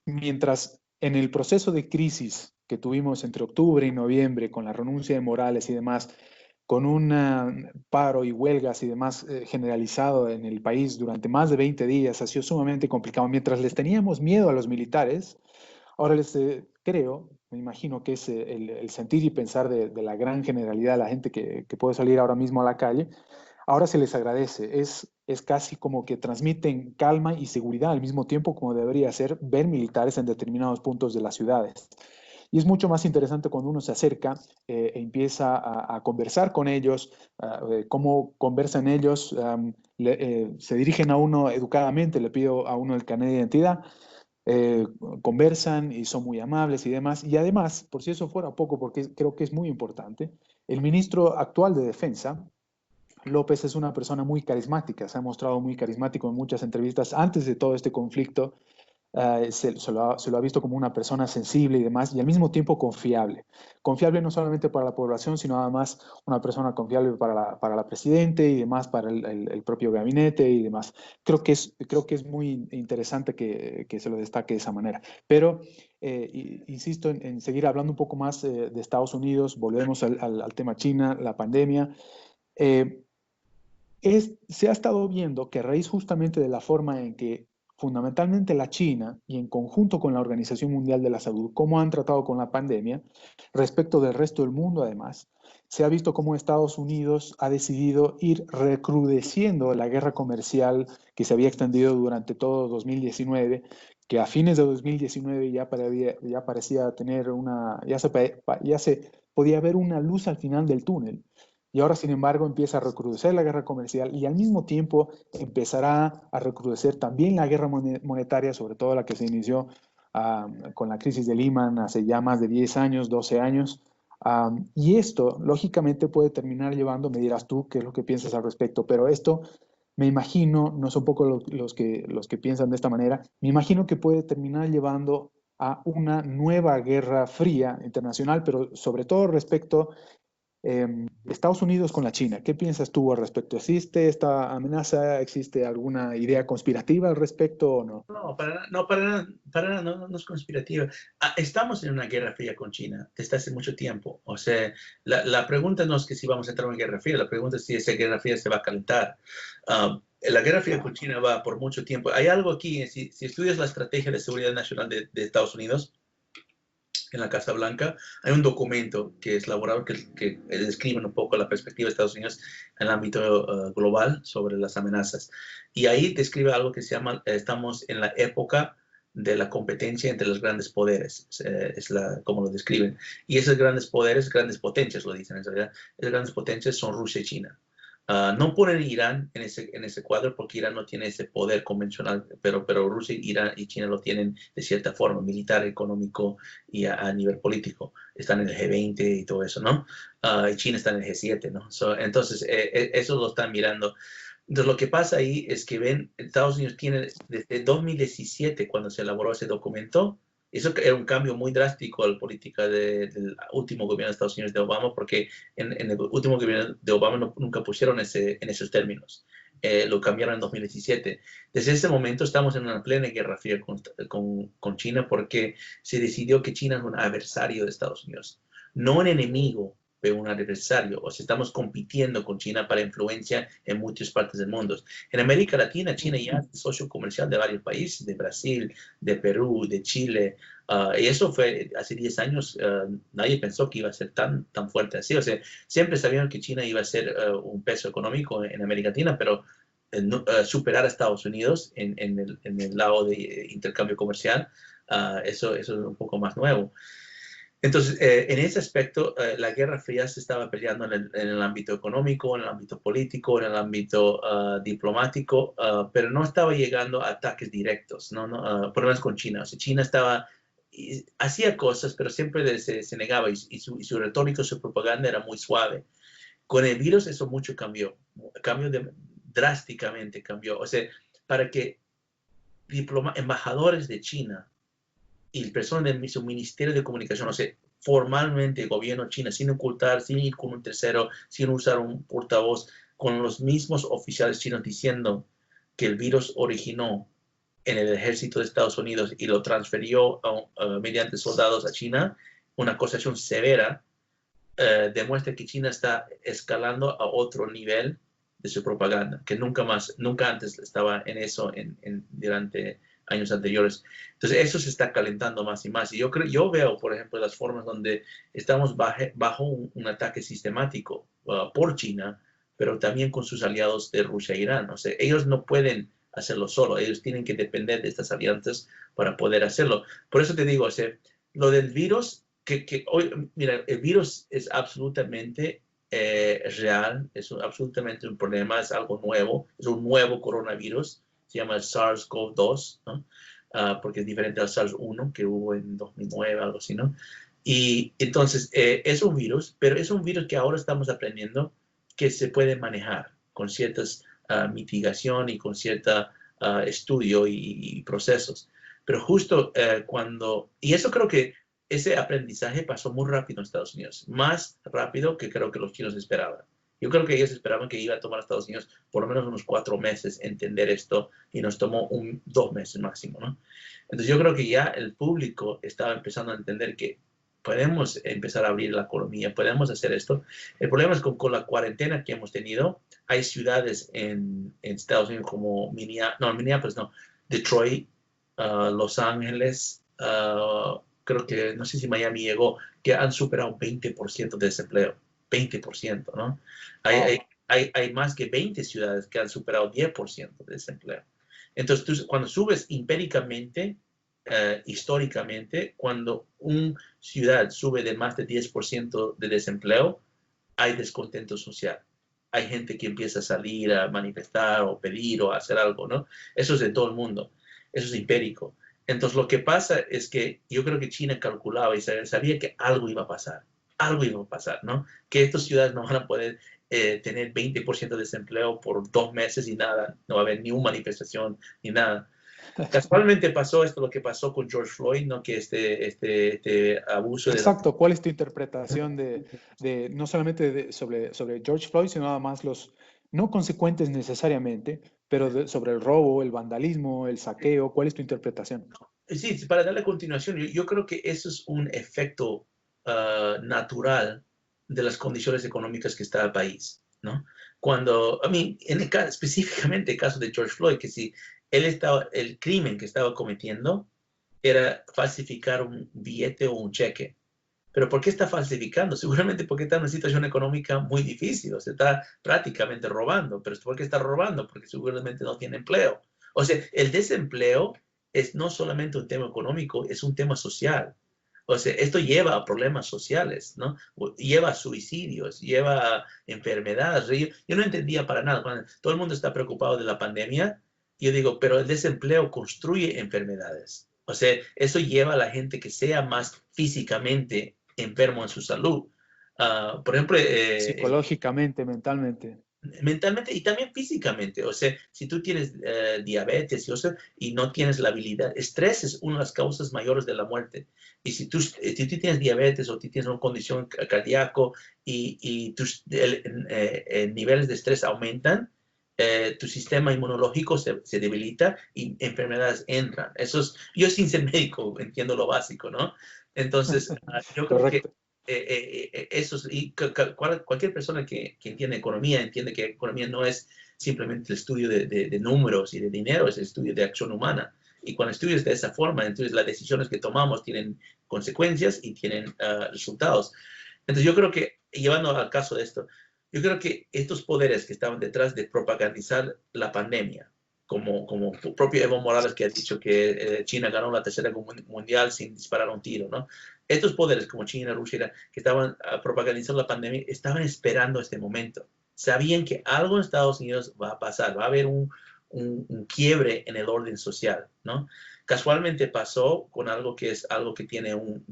Speaker 1: mientras en el proceso de crisis que tuvimos entre octubre y noviembre, con la renuncia de Morales y demás, con un paro y huelgas y demás generalizado en el país durante más de 20 días, ha sido sumamente complicado. Mientras les teníamos miedo a los militares, ahora les creo, me imagino que es el sentir y pensar de la gran generalidad de la gente que puede salir ahora mismo a la calle, ahora se les agradece. Es casi como que transmiten calma y seguridad al mismo tiempo como debería ser ver militares en determinados puntos de las ciudades. Y es mucho más interesante cuando uno se acerca e empieza a conversar con ellos, cómo conversan ellos, se dirigen a uno educadamente, le pido a uno el carnet de identidad, eh, conversan y son muy amables y demás. Y además, por si eso fuera poco, porque creo que es muy importante, el ministro actual de Defensa, López, es una persona muy carismática, se ha mostrado muy carismático en muchas entrevistas antes de todo este conflicto. Se lo ha visto como una persona sensible y demás, y al mismo tiempo confiable. Confiable no solamente para la población, sino además una persona confiable para la presidente y demás, para el propio gabinete y demás. Creo que es muy interesante que se lo destaque de esa manera. Pero insisto en seguir hablando un poco más de Estados Unidos, volvemos al tema China, la pandemia. Eh, Se ha estado viendo que a raíz justamente de la forma en que fundamentalmente la China y en conjunto con la Organización Mundial de la Salud, cómo han tratado con la pandemia, respecto del resto del mundo además, se ha visto cómo Estados Unidos ha decidido ir recrudeciendo la guerra comercial que se había extendido durante todo 2019, que a fines de 2019 ya parecía tener ya se podía ver una luz al final del túnel. Y ahora, sin embargo, empieza a recrudecer la guerra comercial y al mismo tiempo empezará a recrudecer también la guerra monetaria, sobre todo la que se inició con la crisis de Lehman hace ya más de 10 años, 12 años. Y esto, lógicamente, puede terminar llevando, me dirás tú qué es lo que piensas al respecto, pero esto, me imagino, no son poco los que piensan de esta manera, me imagino que puede terminar llevando a una nueva guerra fría internacional, pero sobre todo respecto Estados Unidos con la China. ¿Qué piensas tú al respecto? ¿Existe esta amenaza? ¿Existe alguna idea conspirativa al respecto o no?
Speaker 2: No, para nada, no es conspirativa. Estamos en una guerra fría con China desde hace mucho tiempo. O sea, la pregunta no es que si vamos a entrar en una guerra fría, la pregunta es si esa guerra fría se va a calentar. La guerra fría con China va por mucho tiempo. Hay algo aquí, si estudias la estrategia de seguridad nacional de Estados Unidos, en la Casa Blanca, hay un documento que es elaborado que describe un poco la perspectiva de Estados Unidos en el ámbito global sobre las amenazas. Y ahí describe algo que se llama, estamos en la época de la competencia entre los grandes poderes, como lo describen. Y esos grandes poderes, grandes potencias, lo dicen en realidad, esas grandes potencias son Rusia y China. No ponen Irán en ese cuadro porque Irán no tiene ese poder convencional, pero Rusia, Irán y China lo tienen de cierta forma, militar, económico y a nivel político. Están en el G20 y todo eso, ¿no? Y China está en el G7, ¿no? Entonces, eso lo están mirando. Entonces, lo que pasa ahí es que ven, Estados Unidos tiene desde 2017, cuando se elaboró ese documento, eso era un cambio muy drástico a la política del último gobierno de Estados Unidos de Obama, porque en el último gobierno de Obama nunca pusieron en esos términos. Lo cambiaron en 2017. Desde ese momento estamos en una plena guerra fría con China porque se decidió que China es un adversario de Estados Unidos, no un enemigo, pero un adversario. O sea, estamos compitiendo con China para influencia en muchas partes del mundo. En América Latina, China ya es socio comercial de varios países, de Brasil, de Perú, de Chile. Y eso fue hace 10 años, nadie pensó que iba a ser tan fuerte así. O sea, siempre sabían que China iba a ser un peso económico en América Latina, pero superar a Estados Unidos en el lado de intercambio comercial, eso es un poco más nuevo. Entonces, en ese aspecto, la Guerra Fría se estaba peleando en el ámbito económico, en el ámbito político, en el ámbito diplomático, pero no estaba llegando a ataques directos, por lo menos con China. O sea, China hacía cosas, pero siempre se negaba y su retórica, su propaganda era muy suave. Con el virus eso mucho cambió, drásticamente cambió. O sea, para que embajadores de China y personas de su Ministerio de Comunicación, o sea, formalmente el gobierno chino, sin ocultar, sin ir con un tercero, sin usar un portavoz, con los mismos oficiales chinos diciendo que el virus originó en el ejército de Estados Unidos y lo transfirió mediante soldados a China, una acusación severa, demuestra que China está escalando a otro nivel de su propaganda, que nunca antes estaba en eso durante años anteriores. Entonces, eso se está calentando más y más. Y yo veo, por ejemplo, las formas donde estamos bajo un ataque sistemático por China, pero también con sus aliados de Rusia e Irán. O sea, ellos no pueden hacerlo solo, ellos tienen que depender de estas alianzas para poder hacerlo. Por eso te digo, o sea, lo del virus, hoy, mira, el virus es absolutamente real, es absolutamente un problema, es algo nuevo, es un nuevo coronavirus, se llama SARS-CoV-2, ¿no? Porque es diferente al SARS-1 que hubo en 2009, algo así, ¿no? Y entonces es un virus, pero es un virus que ahora estamos aprendiendo que se puede manejar con ciertas mitigación y con cierto estudio y procesos. Pero justo y eso creo que ese aprendizaje pasó muy rápido en Estados Unidos, más rápido que creo que los chinos esperaban. Yo creo que ellos esperaban que iba a tomar a Estados Unidos por lo menos unos 4 meses entender esto y nos tomó 2 meses máximo, ¿no? Entonces yo creo que ya el público estaba empezando a entender que podemos empezar a abrir la economía, podemos hacer esto. El problema es con la cuarentena que hemos tenido, hay ciudades en Estados Unidos como Minneapolis, Detroit, Los Ángeles, creo que, no sé si Miami llegó, que han superado 20% de desempleo. 20%, ¿no? Hay más que 20 ciudades que han superado 10% de desempleo. Entonces, cuando subes empíricamente, históricamente, cuando una ciudad sube de más de 10% de desempleo, hay descontento social. Hay gente que empieza a salir a manifestar o pedir o hacer algo, ¿no? Eso es de todo el mundo. Eso es empírico. Entonces, lo que pasa es que yo creo que China calculaba y sabía que algo iba a pasar. Algo iba a pasar, ¿no? Que estas ciudades no van a poder tener 20% de desempleo por 2 meses y nada. No va a haber ni una manifestación ni nada. Casualmente pasó esto, lo que pasó con George Floyd, ¿no? Que este abuso de...
Speaker 1: Exacto. ¿Cuál es tu interpretación no solamente sobre George Floyd, sino además los no consecuentes necesariamente, pero sobre el robo, el vandalismo, el saqueo? ¿Cuál es tu interpretación?
Speaker 2: Sí, para darle continuación, yo creo que eso es un efecto natural de las condiciones económicas que está el país, ¿no? Cuando, específicamente el caso de George Floyd, que si el crimen que estaba cometiendo era falsificar un billete o un cheque. ¿Pero por qué está falsificando? Seguramente porque está en una situación económica muy difícil, o sea, está prácticamente robando. ¿Pero por qué está robando? Porque seguramente no tiene empleo. O sea, el desempleo es no solamente un tema económico, es un tema social. O sea, esto lleva a problemas sociales, ¿no? Lleva a suicidios, lleva a enfermedades. Yo no entendía para nada. Cuando todo el mundo está preocupado de la pandemia, yo digo, pero el desempleo construye enfermedades. O sea, eso lleva a la gente que sea más físicamente enfermo en su salud. Por ejemplo,
Speaker 1: psicológicamente, mentalmente.
Speaker 2: mentalmente y también físicamente. O sea, si tú tienes diabetes y no tienes la habilidad, estrés es una de las causas mayores de la muerte. Y si tú tienes diabetes o tienes una condición cardíaca y tus niveles de estrés aumentan, tu sistema inmunológico se debilita y enfermedades entran. Yo sin ser médico entiendo lo básico, ¿no? Entonces, yo creo que cualquier persona que entiende economía entiende que economía no es simplemente el estudio de números y de dinero, es el estudio de acción humana. Y cuando estudias de esa forma, entonces las decisiones que tomamos tienen consecuencias y tienen resultados. Entonces yo creo que, llevando al caso de esto, yo creo que estos poderes que estaban detrás de propagandizar la pandemia, como propio Evo Morales que ha dicho que China ganó la tercera guerra mundial sin disparar un tiro, ¿no? Estos poderes como China, Rusia, que estaban propagandizando la pandemia, estaban esperando este momento. Sabían que algo en Estados Unidos va a pasar, va a haber un quiebre en el orden social, ¿no? Casualmente pasó con algo que tiene un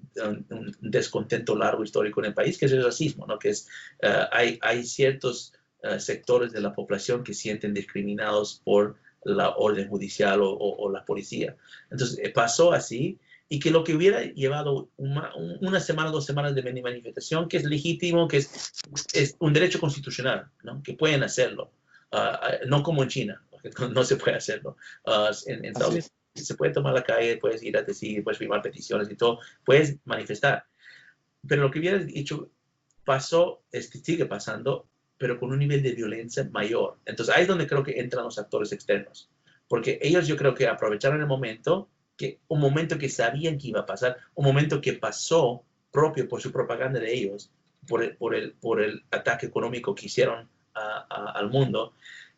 Speaker 2: descontento largo histórico en el país, que es el racismo, ¿no? Que es, hay ciertos sectores de la población que sienten discriminados por la orden judicial o la policía. Entonces, pasó así, y que lo que hubiera llevado una semana, 2 semanas de manifestación, que es legítimo, que es un derecho constitucional, ¿no? Que pueden hacerlo, no como en China, no se puede hacerlo en Estados Unidos. se puede tomar la calle, puedes ir a decir, puedes firmar peticiones y todo, puedes manifestar. Pero lo que hubiera dicho pasó, sigue pasando, pero con un nivel de violencia mayor. Entonces ahí es donde creo que entran los actores externos, porque ellos yo creo que aprovecharon el momento, un momento que sabían que iba a pasar, un momento que pasó propio por su propaganda de ellos, por el ataque económico que hicieron al mundo.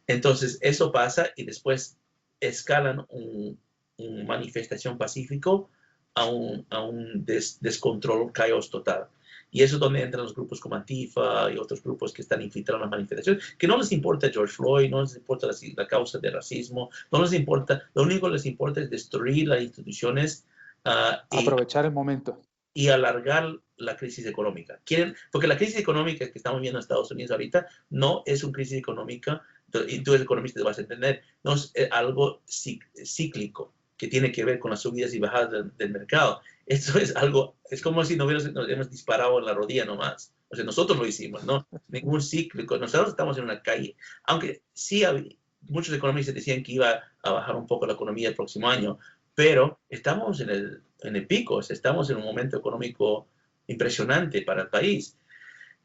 Speaker 2: Entonces eso pasa y después escalan una manifestación pacífico a un descontrol, caos total. Y eso es donde entran los grupos como Antifa y otros grupos que están infiltrando las manifestaciones, que no les importa George Floyd, no les importa la causa del racismo, no les importa, lo único que les importa es destruir las instituciones
Speaker 1: aprovechar el momento
Speaker 2: y alargar la crisis económica. Porque la crisis económica que estamos viendo en Estados Unidos ahorita no es una crisis económica, y tú eres economista, te vas a entender, no es algo cíclico que tiene que ver con las subidas y bajadas del mercado. Esto es algo, es como si nos hemos disparado en la rodilla nomás. O sea, nosotros lo hicimos, ¿no? Ningún cíclico. Nosotros estamos en una calle. Aunque sí, muchos economistas decían que iba a bajar un poco la economía el próximo año, pero estamos en el pico, o sea, estamos en un momento económico impresionante para el país.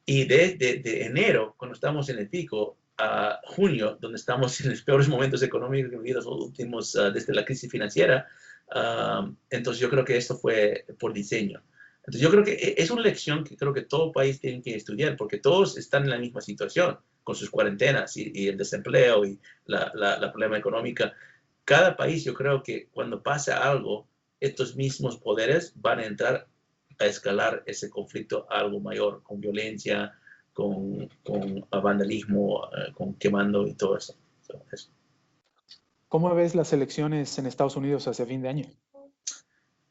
Speaker 2: Y de enero, cuando estamos en el pico, a junio, donde estamos en los peores momentos económicos vividos los últimos, desde la crisis financiera, entonces yo creo que esto fue por diseño. Entonces yo creo que es una lección que creo que todo país tiene que estudiar, porque todos están en la misma situación, con sus cuarentenas y el desempleo y la problema económica. Cada país, yo creo que cuando pasa algo, estos mismos poderes van a entrar a escalar ese conflicto a algo mayor, con violencia, con vandalismo, con quemando y todo eso.
Speaker 1: ¿Cómo ves las elecciones en Estados Unidos hacia fin de año?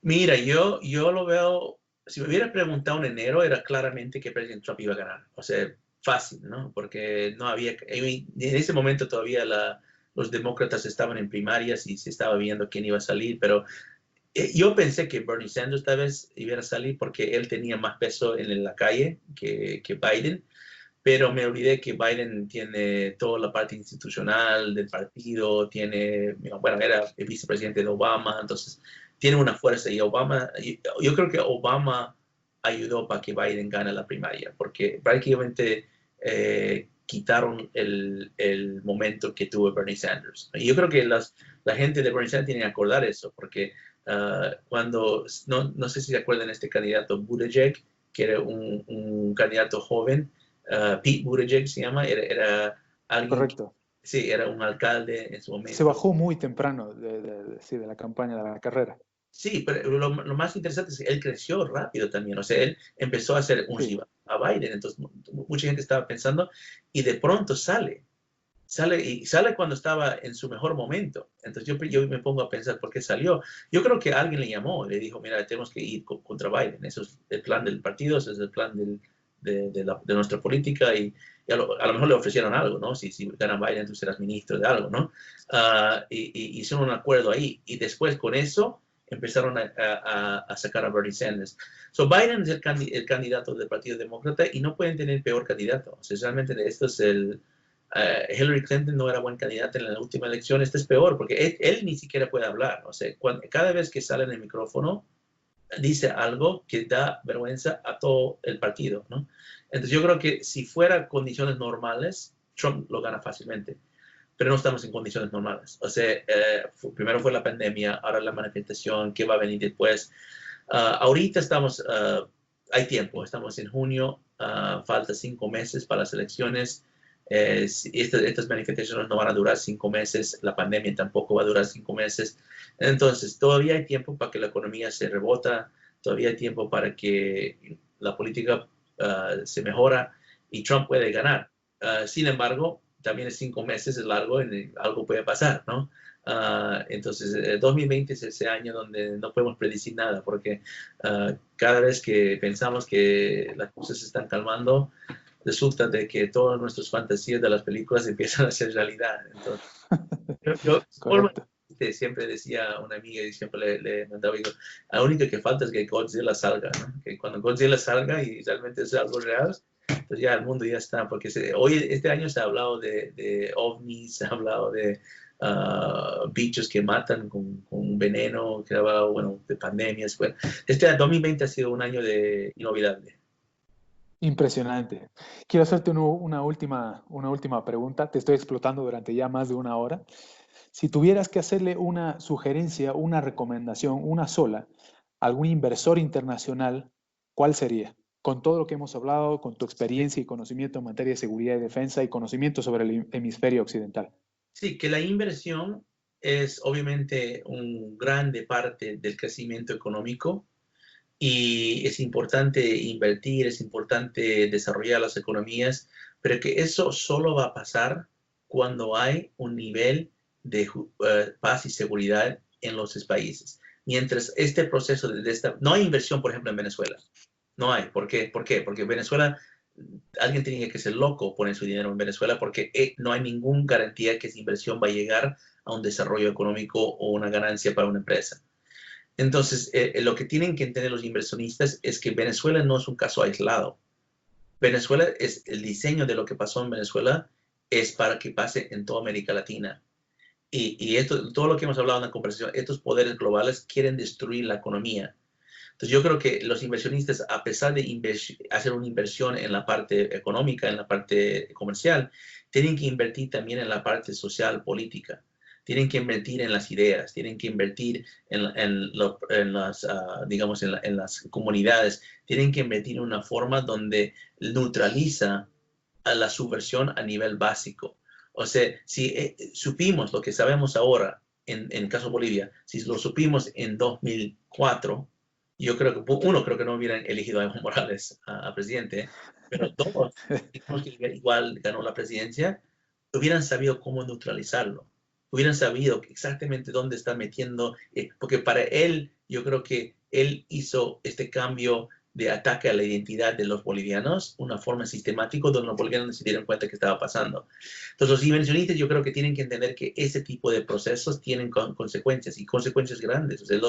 Speaker 2: Mira, yo lo veo, si me hubiera preguntado en enero, era claramente que President Trump iba a ganar. O sea, fácil, ¿no? Porque no había, en ese momento todavía los demócratas estaban en primarias y se estaba viendo quién iba a salir, pero yo pensé que Bernie Sanders tal vez iba a salir porque él tenía más peso en la calle que Biden, pero me olvidé que Biden tiene toda la parte institucional del partido, bueno, era el vicepresidente de Obama, entonces tiene una fuerza. Y yo creo que Obama ayudó para que Biden gane la primaria, porque prácticamente quitaron el momento que tuvo Bernie Sanders. Y yo creo que la gente de Bernie Sanders tiene que acordar eso, porque cuando, no sé si se acuerdan de este candidato Buttigieg, que era un candidato joven, Pete Buttigieg se llama, era alguien.
Speaker 1: Correcto.
Speaker 2: Sí, era un alcalde en su momento.
Speaker 1: Se bajó muy temprano de la campaña, de la carrera.
Speaker 2: Sí, pero lo más interesante es que él creció rápido también. O sea, él empezó a hacer un rival a Biden. Entonces, mucha gente estaba pensando y de pronto sale cuando estaba en su mejor momento. Entonces, yo me pongo a pensar por qué salió. Yo creo que alguien le llamó y le dijo, mira, tenemos que ir contra Biden. Eso es el plan del partido, eso es el plan de nuestra política y a lo mejor le ofrecieron algo, ¿no? Si gana Biden, tú serás ministro de algo, ¿no? Y hicieron un acuerdo ahí. Y después con eso empezaron a sacar a Bernie Sanders. So Biden es el candidato del Partido Demócrata y no pueden tener peor candidato. O sea, realmente esto es Hillary Clinton no era buen candidato en la última elección. Este es peor porque él ni siquiera puede hablar. O sea, cada vez que sale en el micrófono, dice algo que da vergüenza a todo el partido, ¿no? Entonces yo creo que si fuera condiciones normales, Trump lo gana fácilmente, pero no estamos en condiciones normales. O sea, primero fue la pandemia, ahora la manifestación, ¿qué va a venir después? Ahorita hay tiempo, estamos en junio, falta 5 meses para las elecciones. Estas manifestaciones no van a durar 5 meses, la pandemia tampoco va a durar 5 meses. Entonces, todavía hay tiempo para que la economía se rebota, todavía hay tiempo para que la política se mejora y Trump puede ganar. Sin embargo, también es 5 meses, es largo y algo puede pasar, ¿no? Entonces, 2020 es ese año donde no podemos predecir nada, porque cada vez que pensamos que las cosas se están calmando, resulta de que todas nuestras fantasías de las películas empiezan a ser realidad. Entonces, yo siempre decía a una amiga y siempre le mandaba, digo, lo único que falta es que Godzilla salga, ¿no? Que cuando Godzilla salga y realmente es algo real, pues ya el mundo ya está, porque este año se ha hablado de ovnis, se ha hablado de bichos que matan con un veneno que daba, bueno, de pandemias. Bueno, este 2020 ha sido un año inolvidable.
Speaker 1: Impresionante. Quiero hacerte una última pregunta. Te estoy explotando durante ya más de una hora. Si tuvieras que hacerle una sugerencia, una recomendación, una sola, a algún inversor internacional, ¿cuál sería? Con todo lo que hemos hablado, con tu experiencia y conocimiento en materia de seguridad y defensa y conocimiento sobre el hemisferio occidental.
Speaker 2: Sí, que la inversión es obviamente una grande parte del crecimiento económico y es importante invertir, es importante desarrollar las economías, pero que eso solo va a pasar cuando hay un nivel de paz y seguridad en los países. Mientras este proceso no hay inversión, por ejemplo, en Venezuela. No hay. ¿Por qué? ¿Por qué? Porque Venezuela, alguien tiene que ser loco poner su dinero en Venezuela porque no hay ninguna garantía que esa inversión va a llegar a un desarrollo económico o una ganancia para una empresa. Entonces, lo que tienen que entender los inversionistas es que Venezuela no es un caso aislado. Venezuela es el diseño de lo que pasó en Venezuela es para que pase en toda América Latina. Y esto, todo lo que hemos hablado en la conversación, estos poderes globales quieren destruir la economía. Entonces, yo creo que los inversionistas, a pesar de hacer una inversión en la parte económica, en la parte comercial, tienen que invertir también en la parte social, política. Tienen que invertir en las ideas, tienen que invertir en las, digamos, en las comunidades, tienen que invertir en una forma donde neutraliza a la subversión a nivel básico. O sea, si supimos lo que sabemos ahora en el caso de Bolivia, si lo supimos en 2004, yo creo que, uno, creo que no hubieran elegido a Evo Morales a presidente, pero dos, digamos que igual ganó la presidencia, hubieran sabido cómo neutralizarlo, hubieran sabido exactamente dónde está metiendo, porque para él, yo creo que él hizo este cambio de ataque a la identidad de los bolivianos, una forma sistemática donde los bolivianos se dieron cuenta que estaba pasando. Entonces, los inversionistas yo creo que tienen que entender que ese tipo de procesos tienen consecuencias y consecuencias grandes. O sea,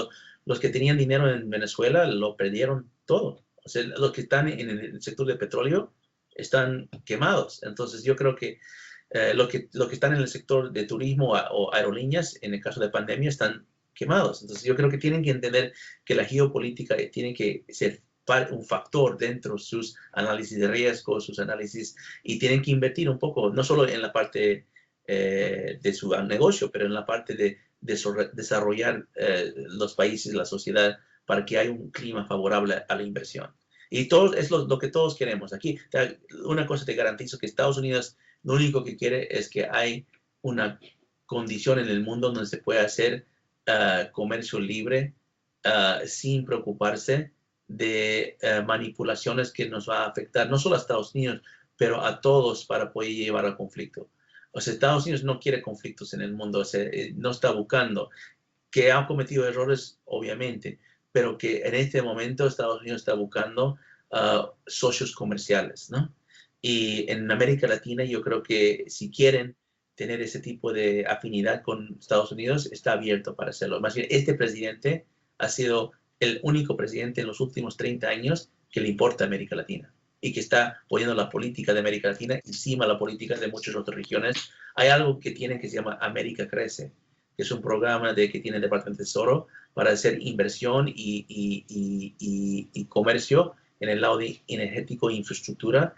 Speaker 2: los que tenían dinero en Venezuela lo perdieron todo. O sea, los que están en el sector de petróleo están quemados. Entonces, yo creo que los que están en el sector de turismo o aerolíneas, en el caso de pandemia, están quemados. Entonces, yo creo que tienen que entender que la geopolítica tiene que ser un factor dentro de sus análisis de riesgo, sus análisis, y tienen que invertir un poco, no solo en la parte de su negocio, pero en la parte de desarrollar los países, la sociedad, para que haya un clima favorable a la inversión. Y todo es lo que todos queremos. Aquí, una cosa te garantizo que Estados Unidos lo único que quiere es que hay una condición en el mundo donde se puede hacer comercio libre sin preocuparse de manipulaciones que nos va a afectar no solo a Estados Unidos, pero a todos para poder llevar al conflicto. O sea, Estados Unidos no quiere conflictos en el mundo, o sea, no está buscando, que ha cometido errores, obviamente, pero que en este momento Estados Unidos está buscando socios comerciales, ¿no? Y en América Latina yo creo que si quieren tener ese tipo de afinidad con Estados Unidos, está abierto para hacerlo. Más bien, este presidente ha sido el único presidente en los últimos 30 años que le importa a América Latina y que está poniendo la política de América Latina encima de la política de muchas otras regiones. Hay algo que tiene que se llama América Crece, que es un programa que tiene el Departamento de Tesoro para hacer inversión y comercio en el lado de energético e infraestructura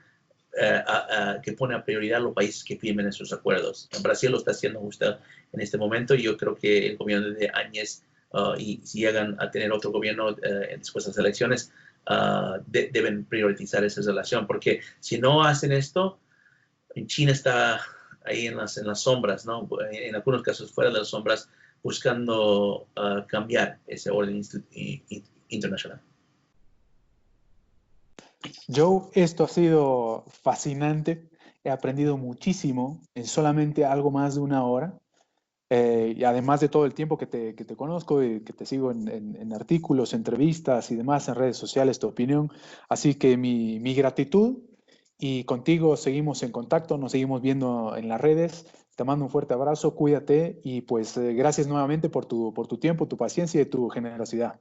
Speaker 2: que pone a prioridad los países que firmen esos acuerdos. En Brasil lo está haciendo justo en este momento y yo creo que el gobierno de Áñez y si llegan a tener otro gobierno después de las elecciones, deben priorizar esa relación, porque si no hacen esto, China está ahí en las sombras, ¿no? En algunos casos fuera de las sombras, buscando cambiar ese orden internacional.
Speaker 1: Joe, esto ha sido fascinante. He aprendido muchísimo en solamente algo más de una hora. Y además de todo el tiempo que te conozco y que te sigo en artículos, entrevistas y demás en redes sociales, tu opinión. Así que mi gratitud y contigo seguimos en contacto, nos seguimos viendo en las redes. Te mando un fuerte abrazo, cuídate y pues gracias nuevamente por tu tiempo, tu paciencia y tu generosidad.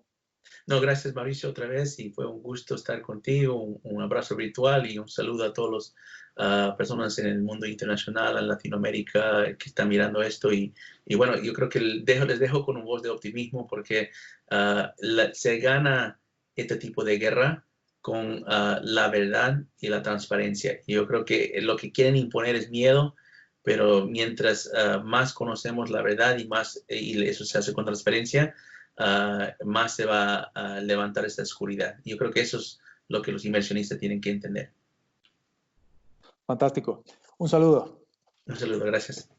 Speaker 2: No, gracias Mauricio otra vez y fue un gusto estar contigo, un abrazo virtual y un saludo a todos los personas en el mundo internacional, en Latinoamérica, que están mirando esto. Y bueno, yo creo que les dejo con un voz de optimismo porque se gana este tipo de guerra con la verdad y la transparencia. Y yo creo que lo que quieren imponer es miedo, pero mientras más conocemos la verdad y eso se hace con transparencia, más se va a levantar esta oscuridad. Yo creo que eso es lo que los inversionistas tienen que entender.
Speaker 1: Fantástico. Un saludo.
Speaker 2: Un saludo, gracias.